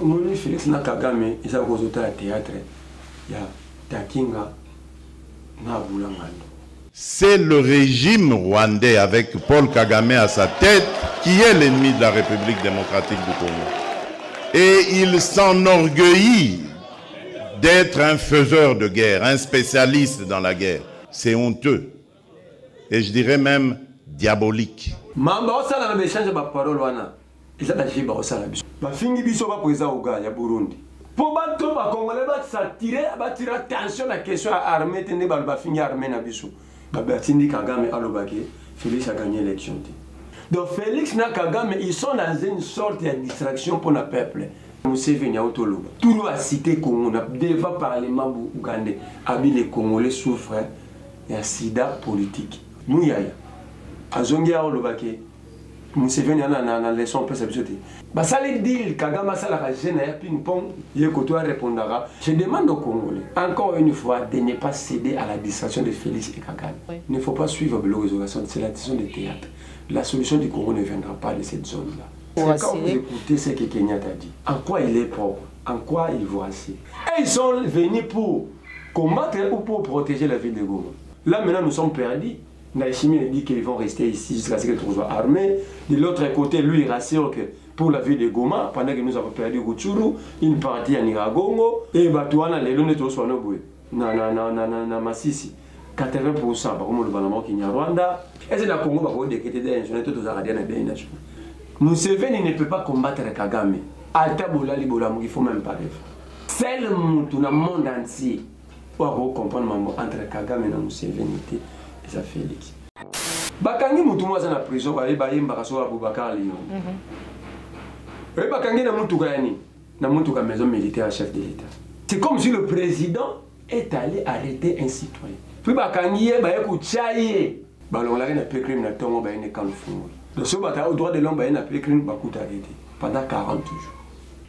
Moni Félix na Kagame isa kozota ya théâtre ya Takinga na Bulangando. C'est le régime rwandais avec Paul Kagame à sa tête qui est l'ennemi de la République démocratique du Congo. Et il s'enorgueillit d'être un faiseur de guerre, un spécialiste dans la guerre. C'est honteux. Et je dirais même diabolique. Mamba osala na échange ba parole wana. Isa la jiba osala biso. Ba fingi biso ba président Oga ya Burundi. Pour bato ba Congolais ba s'attirer, ba tirer attention la question à armée tende ba fingi armée na biso. Babertindi Kagame alobake, Félix a gagné l'élection. Donc Félix na Kagame, ils sont dans une sorte de distraction pour le peuple. Museveni a autoloba. Tout le monde a cité Congo, devant le Parlement ougandais. Abi les Congolais souffrent d'un sida politique. Nous yaya. Azongi a olobake. Museveni a na leçon pour s'habituer. Basali dit Kagame a la jeune ya ping-pong, Yekoto répondra. Je demande aux Congolais, encore une fois, de ne pas céder à la distraction de Félix et Kagame. Oui. Il ne faut pas suivre le résolution, c'est la décision du théâtre. La solution du Congo ne viendra pas de cette zone-là. Quand vous écoutez ce que Kenyatta dit, en quoi il est propre, en quoi il voit assez. Et ils sont venus pour combattre ou pour protéger la ville de Goma. Là maintenant nous sommes perdus. Naïchimi dit qu'ils vont rester ici jusqu'à ce qu'ils soient armés. De l'autre côté, lui il rassure que pour la ville de Goma, pendant que nous avons perdu Rutshuru, une partie à Niragongo, et Batouana, les lunettes au Soanoboué, na Masisi. 80% par contre, le Rwanda. Et c'est la Congo qui a décrété des nations, tout aux Aradiens et des nations. Museveni ne peut pas combattre Kagame. Altabola Libola, il ne faut même pas rêver. Seul monde dans le monde entier pour comprendre entre Kagame et Museveni et ça Félix. Bakangi Moutouma dans la prison, il y a Aboubakar Lyon. Bakangi na Moutouka maison militaire chef de l'État. C'est comme si le président est allé arrêter un citoyen. Puis Bakangi est Kouchaye. Balon la na pécrim na tongo ba ene kan fungo. Le so bata au droit de l'homme ba ene pécrim ba kuta arrêté pendant 40 jours.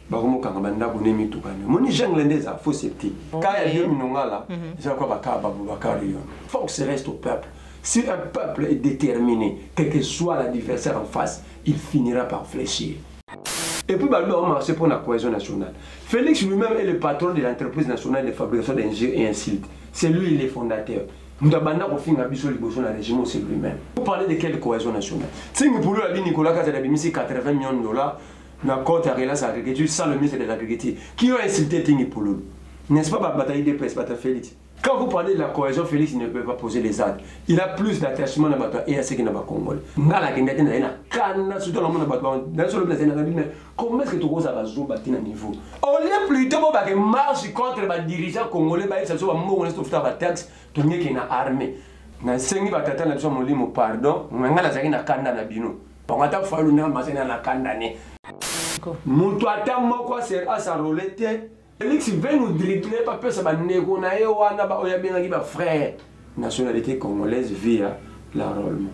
Ba komo kanga banda bonemi tukane. Moni jenglende za faux sceptique. Quand il y a minonga là, ça quoi ba ka ba Bakari. Faut que ça reste au peuple. Si un peuple est déterminé, quel que soit l'adversaire en face, il finira par fléchir. Et puis, bah, on marche pour la cohésion nationale. Félix lui-même est le patron de l'entreprise nationale de fabrication d'engins et ainsi. C'est lui le fondateur. Nous avons régime, c'est lui-même. Vous parlez de quelle cohésion nationale? Si nous pouvons aller Nicolas Kazadabimisi 80 millions de dollars, dans le compte à l'agriculture, sans le ministre de l'Agriculture, qui a insulté Tingi Pouloulou. N'est-ce pas la bataille des presses, bataille Félix? Quand vous parlez de la cohésion, Félix ne peut pas poser les actes. Il a plus d'attachement à la bataille et à ce qu'il n'a pas Congolais. Comment est-ce que tu as un niveau? On est plutôt pour marche contre les dirigeants congolais, ils sont en taxe, tout le monde est armé. Dans 5 batata na biso molimo pardon, ngala zaki na kanda na bino. Pangata falu na masena na kanda ne. Mutu atamoko a sa rolete. Félix veut nous dribbler pas peur ça va négo na yo wana ba oya bien ba frère. Nationalité congolaise via l'enrôlement.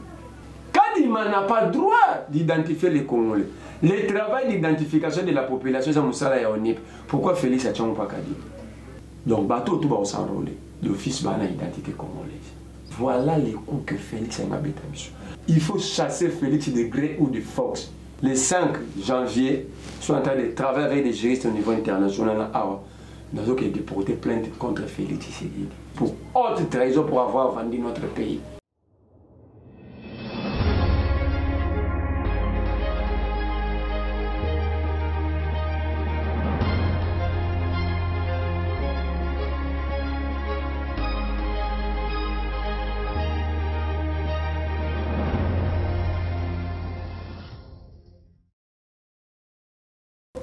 Kadima n'a pas droit d'identifier les Congolais. Le travail d'identification de la population c'est Moussala et Onip. Pourquoi Félix a tchon pas Kadima? Donc bateau tout va s'enrôler. L'office va na identité congolaise. Voilà les coups que Félix a habité. Il faut chasser Félix de gré ou de force. Le 5 janvier, je suis en train de travailler avec des juristes au niveau international. Nous avons déporté plainte contre Félix Tshisekedi pour haute trahison pour avoir vendu notre pays.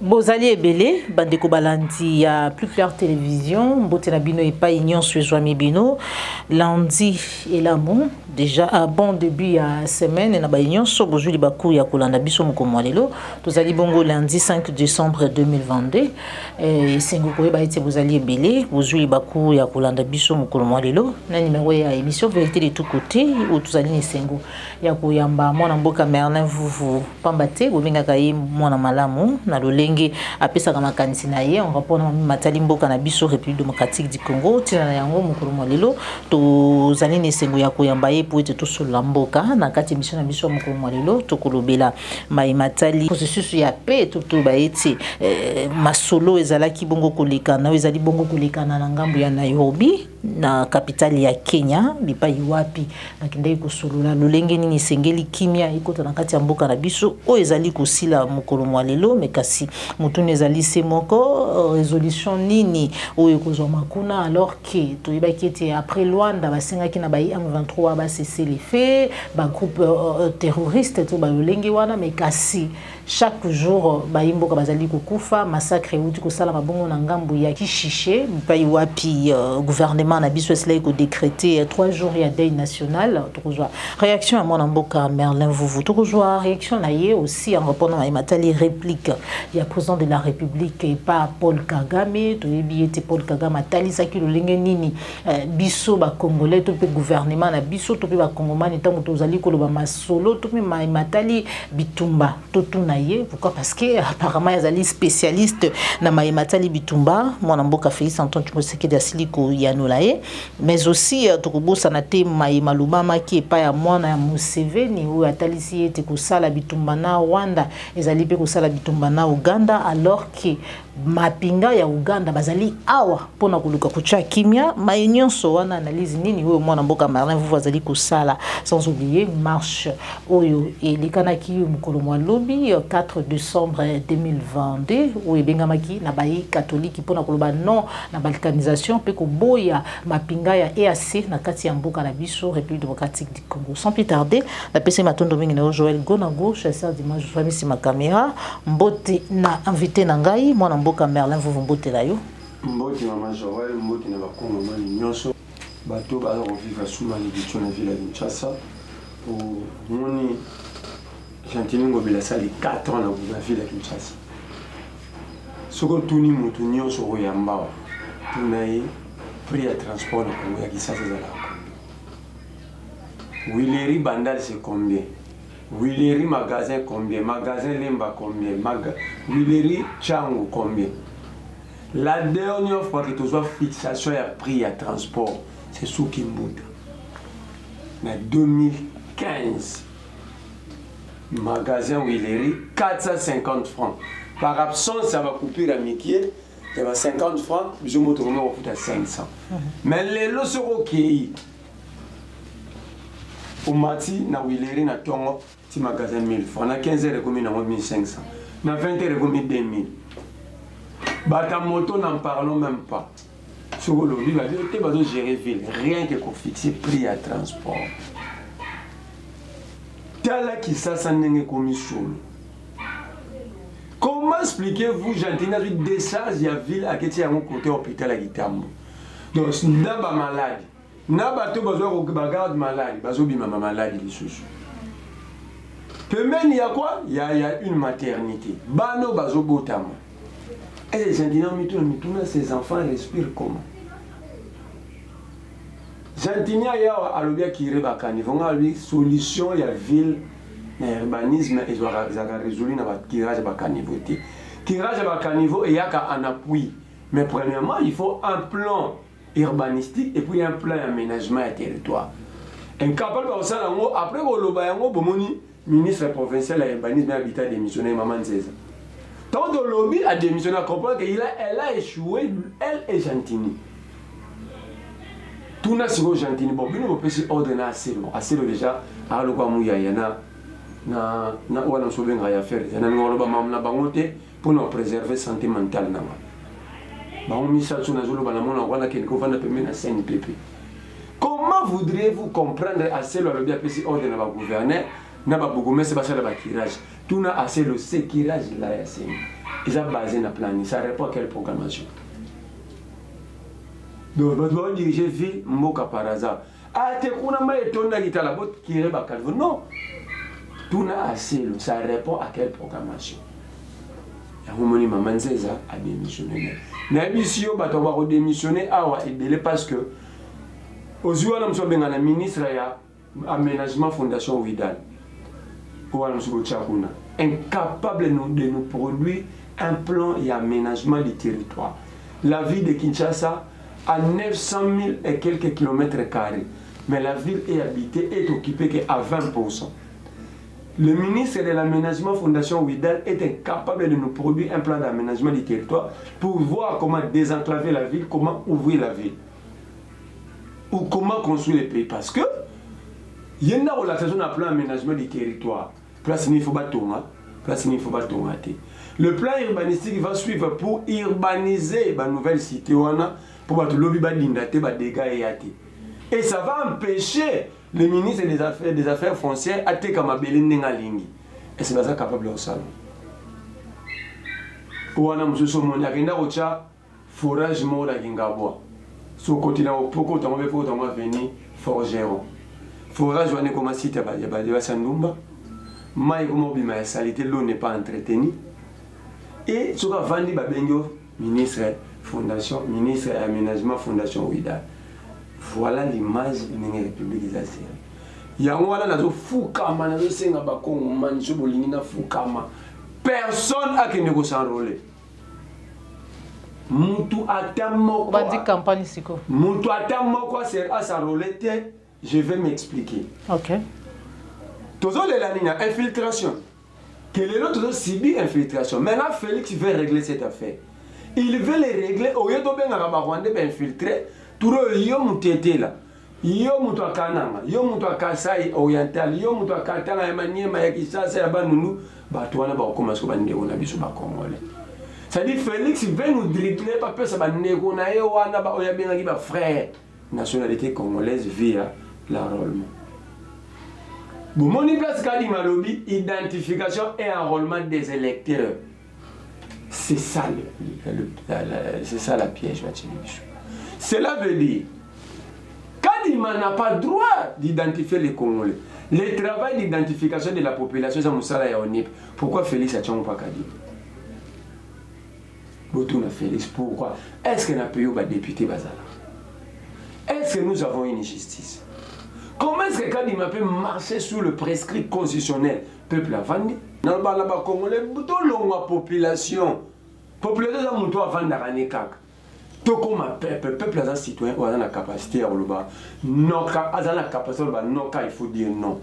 Bozali ebele bandeko balandi ya plus clair télévision mbotela bino epai nyonso ezwami bino lundi elamu déjà à bon début ya semaine na ba nyonso bozuli baku ya kolanda biso mokomo lelo tozali bongo lundi 5 décembre 2022 sengo koyeba ete bozali ebele bozuli baku ya kolanda biso mokomo lelo na numéro ya émission vérité de tous côtés ou tozali ni sengo ya koyamba mwana mboka Merlin Vuvu pambate bobengaka ye mwana malamu na lolenge ndenge apesa kama kanisi na ye on rapport na matali mboka na biso République démocratique du Congo tina na yango mokolo molelo to zali ne sengo ya koyamba ye po ete to solo mboka na kati mission na biso mokolo molelo to kolobela mai matali processus ya paix to ba eti masolo ezalaki bongo kolekana ezali bongo kolekana na ngambo ya Nairobi na kapitali ya Kenya bipai wapi na kindai kosolola lolenge nini sengeli kimia ikota na kati ya mboka na biso o ezali kosila mokolo mwalelo mekasi mutune ezali se moko résolution nini o ekozwa makuna alors que to yebaki ete après Luanda basengaki na bai M23 ba cesser les faits ba groupe terroriste to ba lolenge wana mekasi chaque jour baimboka bazali kokufa massacre uti kosala mabongo na ngambo ya Kishishe bipai wapi gouvernement na biso esla ko décréter 3 jours ya deuil national tozwa réaction à mon mboka Merlin Vuvu tozwa réaction na ye aussi en répondant à Matali réplique il y a président de la République et pas Paul Kagame to yebi ete Paul Kagame atali saki lolenge nini biso ba congolais to pe gouvernement na biso to pe ba congomani tango tozali ko loba masolo to pe Matali bitumba to tuna ye pourquoi parce que apparemment yazali spécialiste na Matali bitumba mon mboka Félix Antoine Tshisekedi asiliko yanola mais aussi tokobosa na te malumama ki epa ya mwana ya Museveni ou atalisi ete kosala bitumba na Rwanda ezali pe kosala bitumba na Uganda alors que mapinga ya Uganda bazali awa pona kuluka kucha kimia mayenyoso wana analyse nini oyo mwana mboka Merlin Vuvu azali kosala sans oublier marche oyo elikana ki mukolo mwa lobi 4 décembre 2022 oyo bengamaki na bayi catholique pona koloba non na balkanisation pe ko boya mapinga ya EAC na kati ya mboka na biso République démocratique du Congo. Sans plus tarder la PC matondo mingi na Joël Gonago chasseur d'image famille si ma caméra mbote na invité na ngai mwana mboka Merlin Vuvu mbote la yo mbote mama Joël mbote na bakongo mali nyonso bato ba vivre sous malédiction na ville de Kinshasa pour moni Gentini Ngobila sali 4 ans na ville de Kinshasa soko tuni mutu nyonso oyamba tunaye prix à transport na Congo ya Kinshasa za la Wileri Bandal c'est combien? Wileri magasin combien? Magasin Lemba combien? Wileri Changu combien? La dernière fois que tu as fixation à prix à transport, c'est sous Kimbuta. En 2015, magasin Wileri 450 francs. Par absence, ça va couper la miquier. Il y a 50 francs, je me retrouve à 500. Mais les lots seront qui au mati na Wileri na tongo ti magasin 1000 francs na 15 heures comme na 1500 na 20 heures comme 2000 bata moto n'en parlons même pas sur le lui va dire tu vas gérer ville rien que pour fixer prix à transport tala qui ça ndenge comme solo comment expliquez-vous Gentina du décharge ya ville à Keti à mon côté hôpital à Gitambo donc ndaba malade na bato bazo ko bagarde malade bazo bima malade lisusu pembeni ya quoi il y a une maternité bano bazo botama et les Gentiniens mituna ces enfants respirent comment Gentiniens ya alobia kireba kanivo ngali solution ya ville na urbanisme et doit résoudre na ba tirage ba caniveau tirage ba caniveau et yaka en appui mais premièrement il faut un plan urbanistique et puis un plan d'aménagement à territoire. Incapable de ça, après le bomoni ministre provincial de l'urbanisme et habitat démissionné Maman Nzeza. Tant de lobby a démissionné à comprendre qu'elle a échoué, elle est Gentini. Tout n'a pas Gentini. Bon, nous peut se ordonner assez long déjà. Alors quoi mouya yana na wana sobenga ya faire. Na ngoloba mamna bangote pour nous préserver santé mentale na. Comment voudriez-vous comprendre assez le lobby APC ordre de la gouverner n'a pas beaucoup mais c'est pas ça le tirage tout n'a assez le sécurage là c'est ils ont basé na plan ça répond à quelle programmation donc votre diriger ville mboka par hasard ah te kuna mai tonda kitala bot kire bakal non tout n'a assez le ça répond à quelle programmation ya humoni Maman Nzeza a démissionné na bisio bato ba ko démissionner awa ebele parce que ozuana mso benga na ministre ya aménagement fondation Ouidal pour nous incapable de nous produire un plan et aménagement du territoire. La ville de Kinshasa a 900 000 et quelques kilomètres carrés, mais la ville est habitée, est occupée qu'à 20%. Le ministre de l'aménagement Fondation Ouidal est incapable de nous produire un plan d'aménagement du territoire pour voir comment désenclaver la ville, comment ouvrir la ville ou comment construire le pays. Parce que il y a une relaxation d'un plan d'aménagement du territoire. Place il ne faut pas tomber, place il ne faut pas tomber. Le plan urbanistique va suivre pour urbaniser la nouvelle cité pour que lobby va dégâts et ça va empêcher le ministre des Affaires foncières à te comme Lingi. Et c'est pas ça capable de faire. Ouana mususu moni akenda kocha forage mola kingabwa. So kotina opoko tango befo tango veni forgeron. Forage wane koma site ba sandumba. Mai komo bima ya salité, l'eau n'est pas entretenue. Et soka vandi ba bengo ministre fondation ministre aménagement fondation Ouidal. Voilà l'image de la République des Assyriens. Il y a un Fukama, personne n'a pu s'enrôler. Moutou Atamoko. On va dire campagne siko. Moutou Atamoko à s'enrôler, je vais m'expliquer. Ok. Toujours les infiltration. Quel est l'autre subi infiltration? Maintenant, Félix veut régler cette affaire. Il veut les régler au lieu de infiltrer. Turo yo mutete la yo mutu akananga yo mutu akasai oriental yo mutu akatanga ya maniema ya kisasa ya banunu batu wana ba commencer ba ndeko na biso ba congolais. Ça dit Félix veut nous dribbler pas pesa ba ndeko na yo wana ba oya benga ki ba frère nationalité congolaise via l'enrôlement. Bomoni place kadi malobi identification et enrôlement des électeurs. C'est ça c'est ça la piège va biso. Cela veut dire Kadima n'a pas le droit d'identifier les Congolais. Le travail d'identification de la population, c'est Moussala et Onip. Pourquoi Félix a tchangé pas Kadima? Botouna Félix, pourquoi? Est-ce qu'on a payé au député Bazala? Est-ce que nous avons une justice? Comment est-ce que Kadima peut marcher sous le prescrit constitutionnel? Peuple a vendu. Dans le bas Congolais, la population. Population, c'est Moutou avant d'arraner Kaka. Tout comme peuple a un citoyen ou a la capacité à rouler. Non, a la capacité à non quand il faut dire non.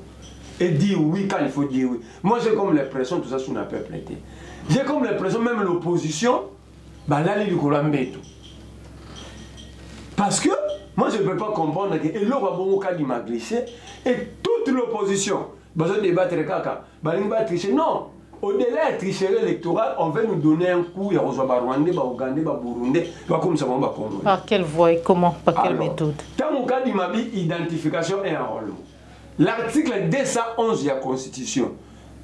Et dire oui quand il faut dire oui. Moi j'ai comme l'impression tout ça sur un peuple été. J'ai comme l'impression même l'opposition, bah là il y tout. Parce que moi je ne peux pas comprendre que et l'autre bon cas il m'a glissé et toute l'opposition, bah je débattre caca, bah il va tricher non. Au-delà de la tricherie électorale, on veut nous donner un coup, il y a Rwandais, Ougandais, Burundais, comme ça, on va comprendre. Par quelle voie et comment? Par quelle méthode? Dans mon cas d'Imabi, identification et enrôlement. L'article 211 de la Constitution,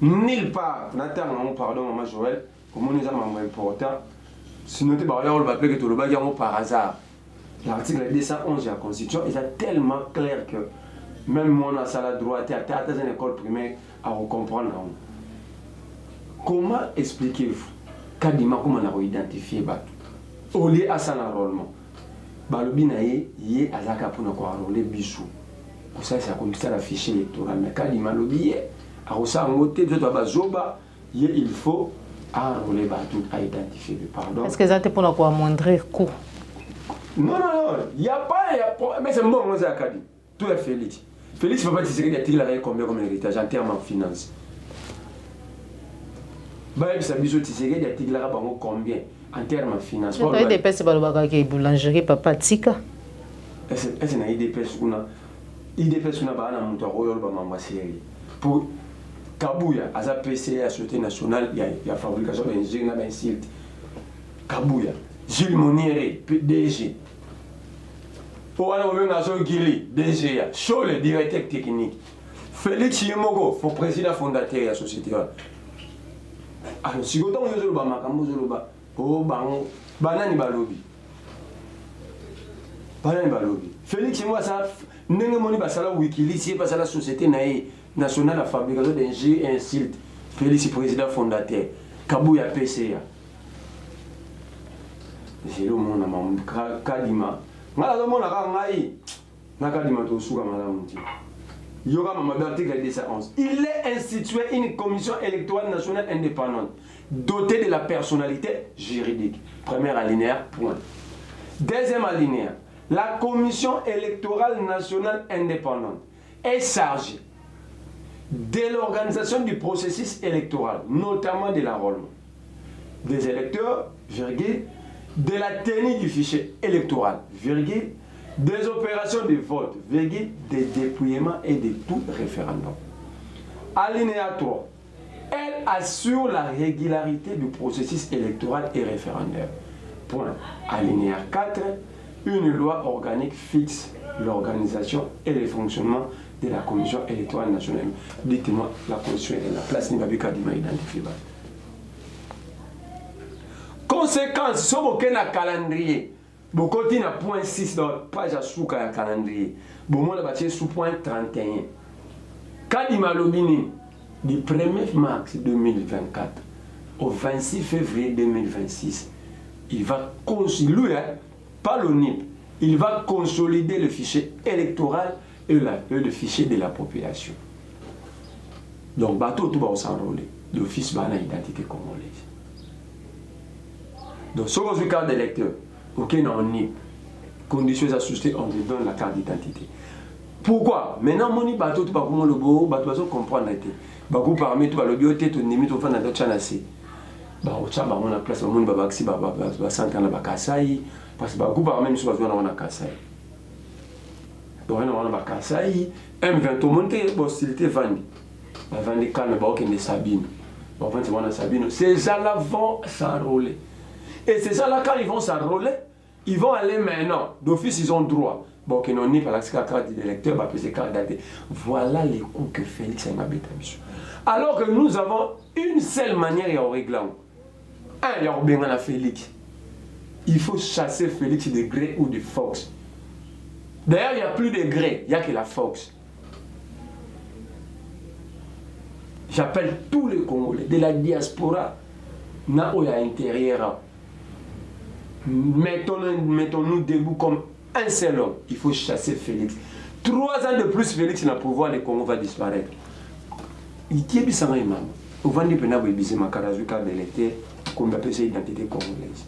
nulle part, pardon, Maman Joël, comme on est important, sinon, on va appeler que tout le monde par hasard. L'article 211 de la Constitution est tellement clair que même moi, on a ça la droite, à une école primaire, à comprendre. Comment expliquez-vous Kadima comment on a identifié Batou au lieu à son enrôlement? Balobinaye yé azaka pour nous enrôler bisou. Pour ça c'est comme ça la fichier électoral. Mais Kadima lobi a reçu un mot de bazoba il faut enrôler Batou à identifier. Pardon. Est-ce que ça te pour nous moindre coup? Non, il n'y a pas, mais c'est bon on a Kadima. Tout est Félix. Félix ne peut pas dire qu'il a combien comme héritage en termes de finances. Combien en termes de finances? Il y a des personnes qui boulangerie papa tika. Est-ce qu'il y a des personnes qui ont pour Kabouya, à la PCA, la Société nationale, il y a la fabrication d'ingénieurs dans silt. Kabouya, Gilles Moniere, DG. Pour aller au Nation Gili, DG, Chaud le directeur technique. Félix Yemogo, le président fondateur de la société. Alors, si vous avez un makambo, banani balobi. Banani balobi. Félix et moi, ça, n'est pas ça la Wikileaks, c'est pas ça la société nationale de fabrication d'ingénieurs et insulte. Félix, président fondateur. Kabouya PCA. C'est le monde à Kadima. Malheureusement, on a Kadima tout sous il y aura un article 211. Il est institué une commission électorale nationale indépendante doté de la personnalité juridique. Premier alinéa, point. Deuxième alinéa, la Commission électorale nationale indépendante est chargée de l'organisation du processus électoral, notamment de l'enrôlement des électeurs, virgule, de la tenue du fichier électoral, virgule, des opérations de vote, virgule, des dépouillements et de tout référendum. Alinéa 3. Elle assure la régularité du processus électoral et référendaire. Point. Alinéa 4. Une loi organique fixe l'organisation et le fonctionnement de la Commission électorale nationale. Dites-moi, la Commission est la place n'est pas identifiée. Conséquence, si vous avez un calendrier, vous avez un point 6 dans la page à sous un calendrier, vous avez sous point 31. Quand il m'a lobbyé du 1er mars 2024 au 26 février 2026, il va consolider, pas l'ONIP, il va consolider le fichier électoral et le fichier de la population. Donc, bateau tout va s'enrôler. L'office va l'identité congolaise. Donc, si vous avez une carte d'électeur, ok, non, ni conditions associées, on vous donne la carte d'identité. Pourquoi? Maintenant, mon bateau tout va comme le beau, bateau va comprendre. Bateau parmi tout, le bioté, tout limite, au fond de notre chanassi. Bah, au tchaba, on a place, on va baxi, bah, s'entendre à Kassaï, parce que bateau parmi nous, on a Kassaï. Donc, on a Kassaï, M20, tout le monde est hostilité vendue. Avant de calme, bah, ok, on est Sabine. Bon, enfin, on a Sabine. Ces gens-là vont s'enrôler. Et ces gens-là, quand ils vont s'enrôler, ils vont aller maintenant. D'office, ils ont droit. Bon, que non, ni par la carte d'électeur, bah, c'est carte d'identité. Voilà les coups que Félix a m'habité. Alors que nous avons une seule manière de régler. Un, il y a bien à Félix. Il faut chasser Félix de gré ou de force. D'ailleurs, il n'y a plus de gré, il n'y a que la force. J'appelle tous les Congolais de la diaspora, na oya intérieur. Mettons-nous debout comme un seul homme. Il faut chasser Félix. 3 ans de plus, Félix n'a pouvoir, le Congo va disparaître. Il tient bien ça, maman. Au vent du pénal, il y a un carte d'électeur, comme on appelle ça, identité congolaise.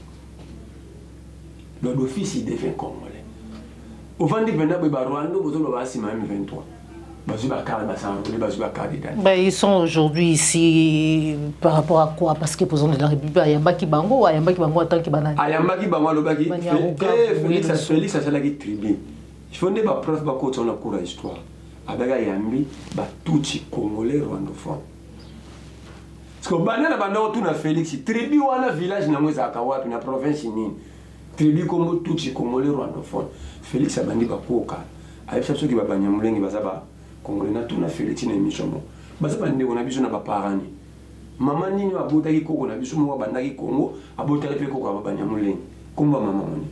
L'office, il devient congolais. Au vent du pénal, il y a Rwanda, vous avez un M23. Ils sont aujourd'hui ici par rapport à quoi? Parce que le président de la République, Ayambaki Bango, Ayambaki Bango attend qu'il banane. Ayambaki Bango, Félix a la tribu. Il faut des preuves sur la cour d'histoire. Avec Ayambi, tout les Congolais rwandophones. Parce que banane abandonne tout na Félix, tribu ou un village na mweza kawa puis na province ni. Tribu comme tout les Congolais rwandophones. Félix a bandi bakoka. Avec ça qui va banyamulenge bazaba. Congolais na tout na Félix na émission mo bazaba ndeko na biso na ba parani mama nini abotaki koko na biso mo bandaki Congo abotaki pe koko abanyamulenge kumba mama moni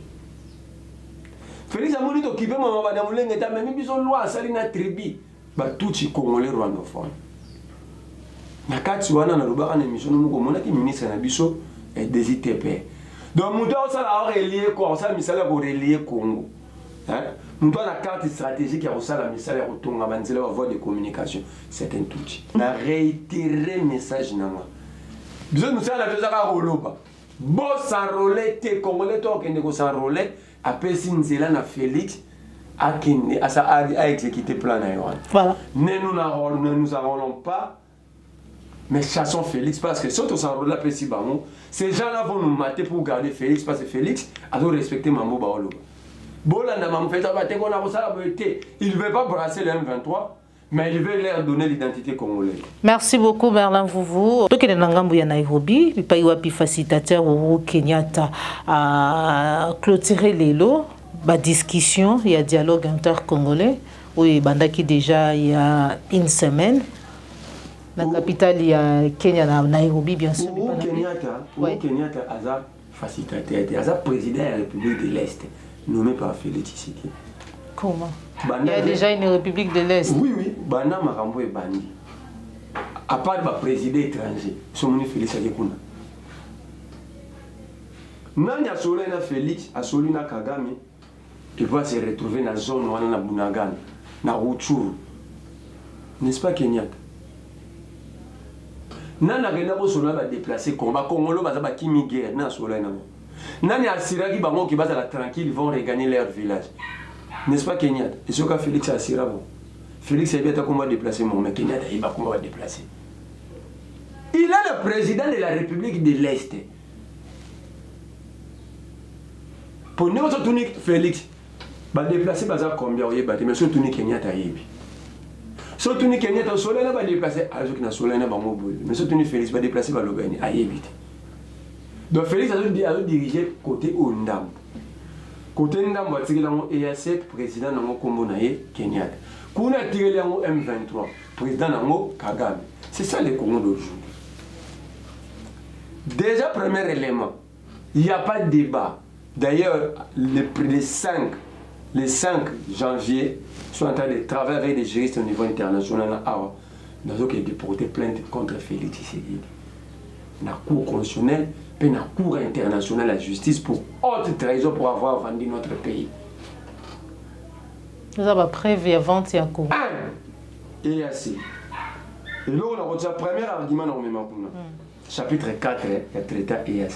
Félix amoni to kipe mama banyamulenge ta même biso loi sali na tribu ba tuti Congolais rwandophone na kati wana na lobaka na émission mo ko monaki ministre na biso des ITP donc muto sala relier ko sala misala ko relier Congo hein. Nous avons la carte stratégique qui a reçu la message retourne à la voie de communication. C'est un outil. On a réitéré le message. Nous avons la chose à Roloba. Bon, s'enrôler, les Congolais, qui s'enrôler, après Sinzela na Félix, à exécuter le plan. Voilà. Ne nous enrôlons pas, mais chassons Félix parce que si on s'enrôle là, ces gens-là vont nous mater pour garder Félix parce que Félix a respecté Mambo Baoloba. Il ne veut pas brasser le M23, mais il veut leur donner l'identité congolaise. Merci beaucoup, Merlin Vouvou. Donc, il y a un Nairobi, il y a un facilitateur au Kenyatta à clôturer les lots, la discussion, il y a un dialogue inter-congolais. Oui, Bandaki déjà il y a une semaine. La capitale, il y a Kenya, Nairobi, bien sûr. Kenyatta a facilitateur, il a président de la République de l'Est. Nommé par Félix Tshisekedi. Comment? Il y a déjà une République de l'Est. Oui, oui. Bana Makambo est banni. À part le président étranger, son nom est Félix Tshisekedi. Nanya Solena Félix, à Solina Kagame, il va se retrouver dans la zone où on a Bunagan, dans Rutshuru. N'est-ce pas Kenyatta? Nana Renabo Sola va déplacer combat Congolo va zaba kimi guerre na Sola na. Nani Asira qui bango qui va la tranquille, ils vont regagner leur village. N'est-ce pas Kenyatta? Et ce qu'a Félix Asira bon. Félix est bien comment déplacer mon mais Kenyatta il va comment va déplacer. Il est le président de la République de l'Est. Pour nous autres Félix va déplacer bazar combien oui mais surtout ni Kenyatta yebi. Surtout ni Kenyatta Sola va déplacer alors que na Sola na bango boule. Mais surtout ni Félix va déplacer va l'obéni à yebi. Donc Félix a dirigé côté Ondam. Côté Ondam va tirer l'ango EAC président nango kombo na ye Kenyatta. Kuna tirer l'ango M23 président nango Kagame. C'est ça le Congo d'aujourd'hui. Déjà premier élément, il n'y a pas de débat. D'ailleurs les 5 janvier sont en train de travailler avec des juristes au niveau international. Nous avons déporté plainte contre Félix Tshisekedi. La Cour constitutionnelle et la Cour internationale de la justice pour haute trahison pour avoir vendu notre pays. Nous avons prévu avant et en cours. Et assez. Et là, on a reçu le premier argument dans le chapitre 4, le traité EAC.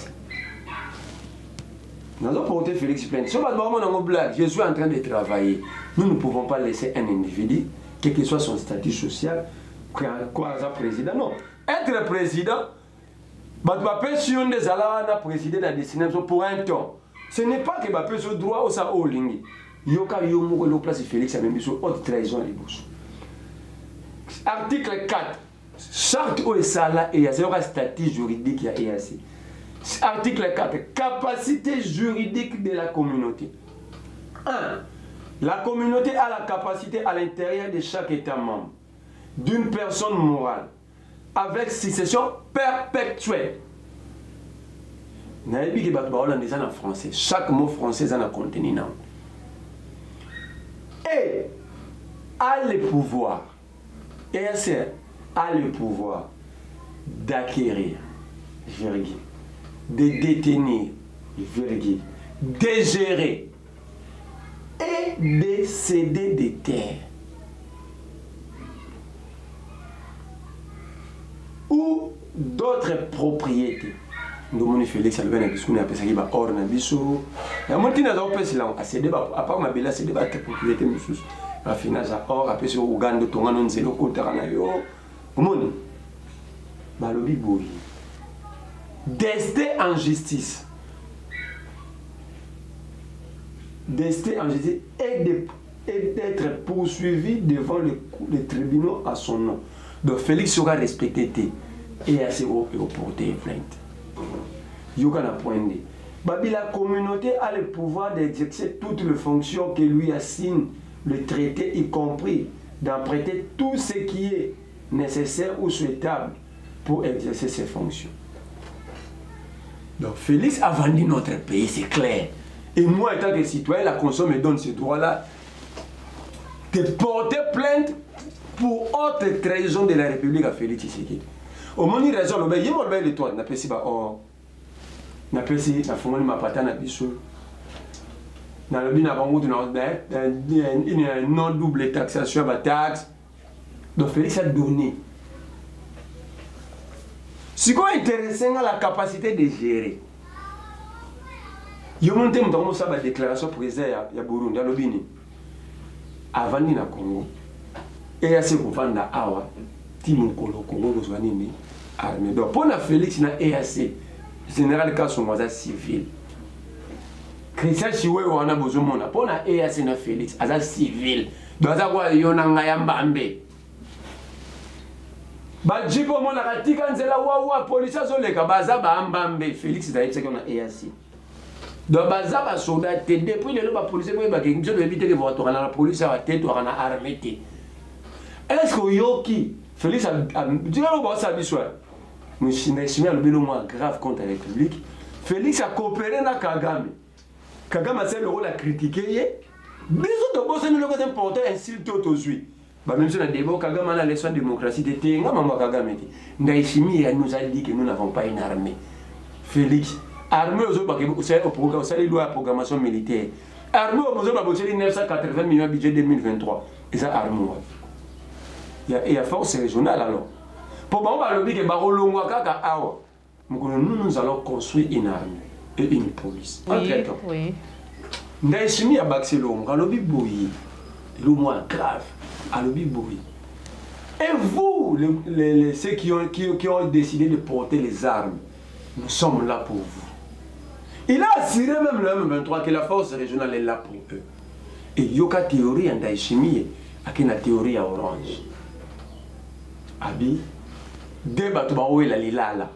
Nous avons porté Félix plainte. Si on va voir mon blague, je suis en train de travailler. Nous ne pouvons pas laisser un individu, quel que soit son statut social, quoi président. Non. Être président, pension des alana président de la destination pour un temps. Ce n'est pas que ma personne droit au sa holding. Yoka yomo le place Félix a même sur haute trahison les bourses. Article 4. Charte au Sala et à un statut juridique à EAC. Article 4. Capacité juridique de la communauté. 1. La communauté a la capacité à l'intérieur de chaque État membre d'une personne morale avec succession perpétuelle. En français. Chaque mot français est en contenu. Et a le pouvoir. EAC a le pouvoir d'acquérir, de détenir, de gérer et de céder des terres ou d'autres propriétés. Nous Félix a levé discours à Pesaki ba or na biso. La montée n'a pas passé là à céder à part ma belle céder ba propriété monsieur. La finance à or à passer au Ouganda tonga non zéro kotara na yo. Comment Balobi boy. Destin en justice. Destin en justice et d'être poursuivi devant les tribunaux à son nom. Donc Félix sera respecté et assez haut et porté plainte. Yoka na pointe. La communauté a le pouvoir d'exercer toutes les fonctions que lui assigne le traité, y compris d'emprunter tout ce qui est nécessaire ou souhaitable pour exercer ses fonctions. Donc Félix a vendu notre pays, c'est clair. Et moi, en tant que citoyen, la Constitution me donne ce droit-là de porter plainte pour haute trahison de la République à Félix Tshisekedi. Au moins, il raison, il y a un étoile, n'a pas si ba or, n'a pas si la fonction de ma patane à Bissou. Dans le bien avant, une non double taxation à taxe. Donc Félix a donné. Ce qui est intéressant, la capacité de gérer. Il y a une déclaration présidentielle à Burundi, à Lobini, avant de Congo. Et à ce moment là, Awa, Timon Congo, vous avez armée. Donc, pour Félix, il y a EAC, général Kassomaza civil. Christian Chiwe, on a besoin de pour EAC, il y a Félix, il y a civil. Donc, il y a un Mbambe. Bajipo mona katika nzela wawa polisi azoleka baza ba Mbambe Félix Zaïtse qu'on a EAC. Donc baza ba soldat te depuis le ba policier ko ba ke nzo de éviter que voto kana la police a tête ou kana armée. Est-ce que yoki Félix a dit là ba sa biswa. Mushinda shimia le bilo moins grave contre la République. Félix a coopéré na Kagame. Kagame a le rôle à critiquer. Biso to bosse nous le côté important insulte aujourd'hui. Même si on a débat, Kagame a la leçon de démocratie de Tenga, maman Kagame dit. Ndaïchimi nous a dit que nous n'avons pas une armée. Félix, armée aux autres, vous savez, la programmation militaire. Armée aux autres, 980 millions de budget 2023. Et ça, armée. Il y a force régionale alors. Pour nous allons construire une armée et une police. Entre-temps. Oui. Ndaïsimi a baxé l'homme, à l'obi bouilli, le moins grave, à l'obi bouilli. Et vous, ceux qui ont décidé de porter les armes, nous sommes là pour vous. Il a assuré même le M23 que la force régionale est là pour eux. Et il y a une théorie en Daïchimie, une théorie à Orange. Abi, débat où il a l'ilala.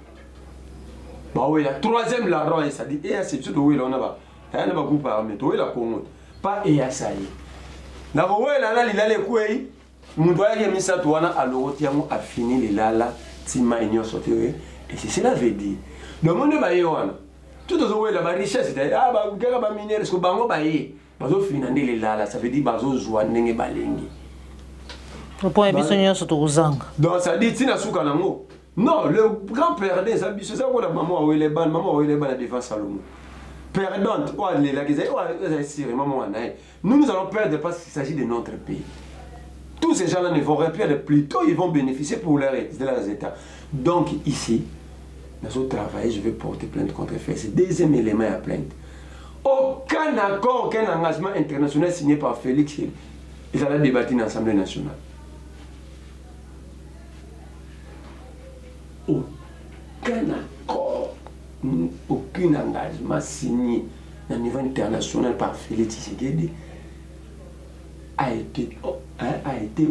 Où il a troisième la roi, ça dit, et c'est tout où il en a. Il y a un groupe armé, où il a Congo. Pas et à ça y est. N'a pas où il a l'ilala quoi. Mon doigt qui a mis ça, toi, à l'eau, a fini l'ilala, Tima et Nyon sauté. Et c'est cela veut dire. Le monde de Bayoana. Tout au la richesse, c'est ah, bah, gars, mineur, est-ce que bango baye, bazo finander les là, ça veut dire bazo zouanenge balengi. Le point est bien surtout aux angles. Donc ça dit tina souka nango. Non, le grand perdant, ça c'est ça qu'on a maman les ban la défense Salomon. Perdante, quoi les la disait, ouais, maman nous allons perdre parce qu'il s'agit de notre pays. Tous ces gens-là ne vont rien perdre, plutôt ils vont bénéficier pour leurs États. Donc ici, dans ce travail, je vais porter plainte contre FS. C'est le deuxième élément à plainte. Aucun accord, aucun engagement international signé par Félix, ils allaient débattre dans l'Assemblée nationale. Aucun accord, aucun engagement signé au niveau international par Félix Tshisekedi a été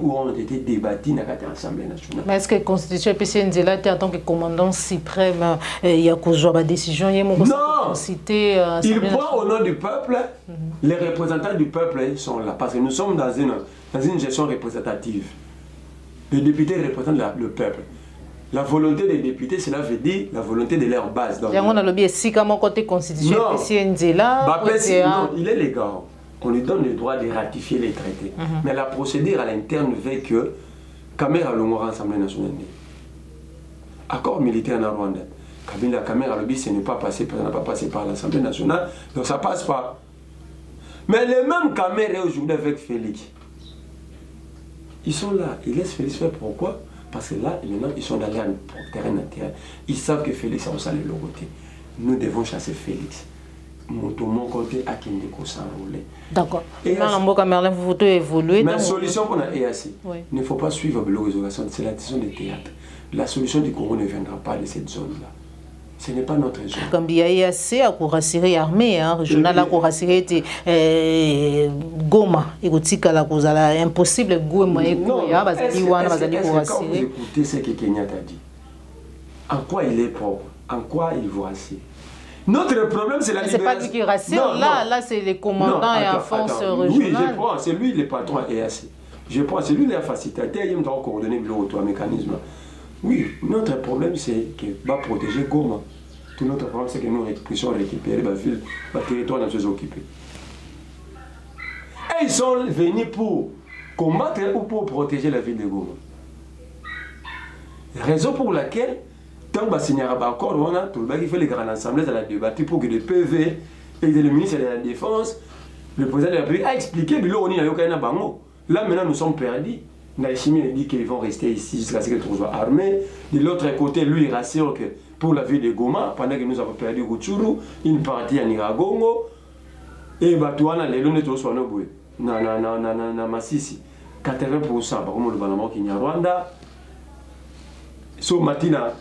ou ont été débattus dans l'Assemblée nationale. Mais est-ce que la Constitution est en tant que commandant suprême, il y a une décision? Non! Il prend au nom du peuple, les représentants du peuple sont là, parce que nous sommes dans une gestion représentative. Les députés représentent le peuple. La volonté des députés, cela veut dire la volonté de leur base. On a le biais si comme côté Constitution, non, il est légal. On lui donne le droit de ratifier les traités. Mais la procédure à l'interne veut que Caméra Longora Assemblée nationale. Accord militaire en Rwanda. Kabila Caméra Lobby, ce n'est pas passé, n'a pas passé par l'Assemblée nationale, donc ça passe pas. Mais les mêmes Caméra aujourd'hui avec Félix, ils sont là, ils laissent Félix faire. Pourquoi? Parce que là, maintenant, ils sont allés pour terrain à terrain. Ils savent que Félix a aussi le côté. Nous devons chasser Félix. Mon côté à qui nous s'enrouler. D'accord. Mais la solution pour la EAC, il ne faut pas suivre l'organisation, c'est la décision des théâtres. La solution du Congo ne viendra pas de cette zone-là. Ce n'est pas notre zone. Comme il y a EAC, à Kourasiri armée, régional à Kourasiri était Goma, et Goutika la Kouzala, impossible Goma et Kouya, Bazali Wana, Bazali Kourasiri. Quand vous écoutez ce que Kenyatta dit, en quoi il est propre, en quoi il voit assez. Notre problème, c'est la libération. C'est pas lui qui rassure, là c'est les commandants et en force régionale. Oui, je prends, c'est lui le patron à EAC. Je prends, c'est lui le facilitateur, il doit coordonner le mécanisme. Oui, notre problème, c'est qu'il va protéger Goma. Tout notre problème, c'est que nous puissions récupérer le territoire dans ces occupés. Et ils sont venus pour combattre ou pour protéger la ville de Goma. Raison pour laquelle, tant que signer un accord, on a tout le fait les grandes assemblées à la débattre pour que le PV et le ministre de la Défense, le président de la République, a expliqué que là maintenant nous sommes perdus. Naïchimi dit qu'ils vont rester ici jusqu'à ce qu'ils soient armés. De l'autre côté, lui, il rassure que pour la ville de Goma, pendant que nous avons perdu Rutshuru, une partie à Niragongo, et Batouana, les lunettes au Swanoboué, na Massisi, 80%, par contre, le Banamo qui est à Rwanda, so Matina,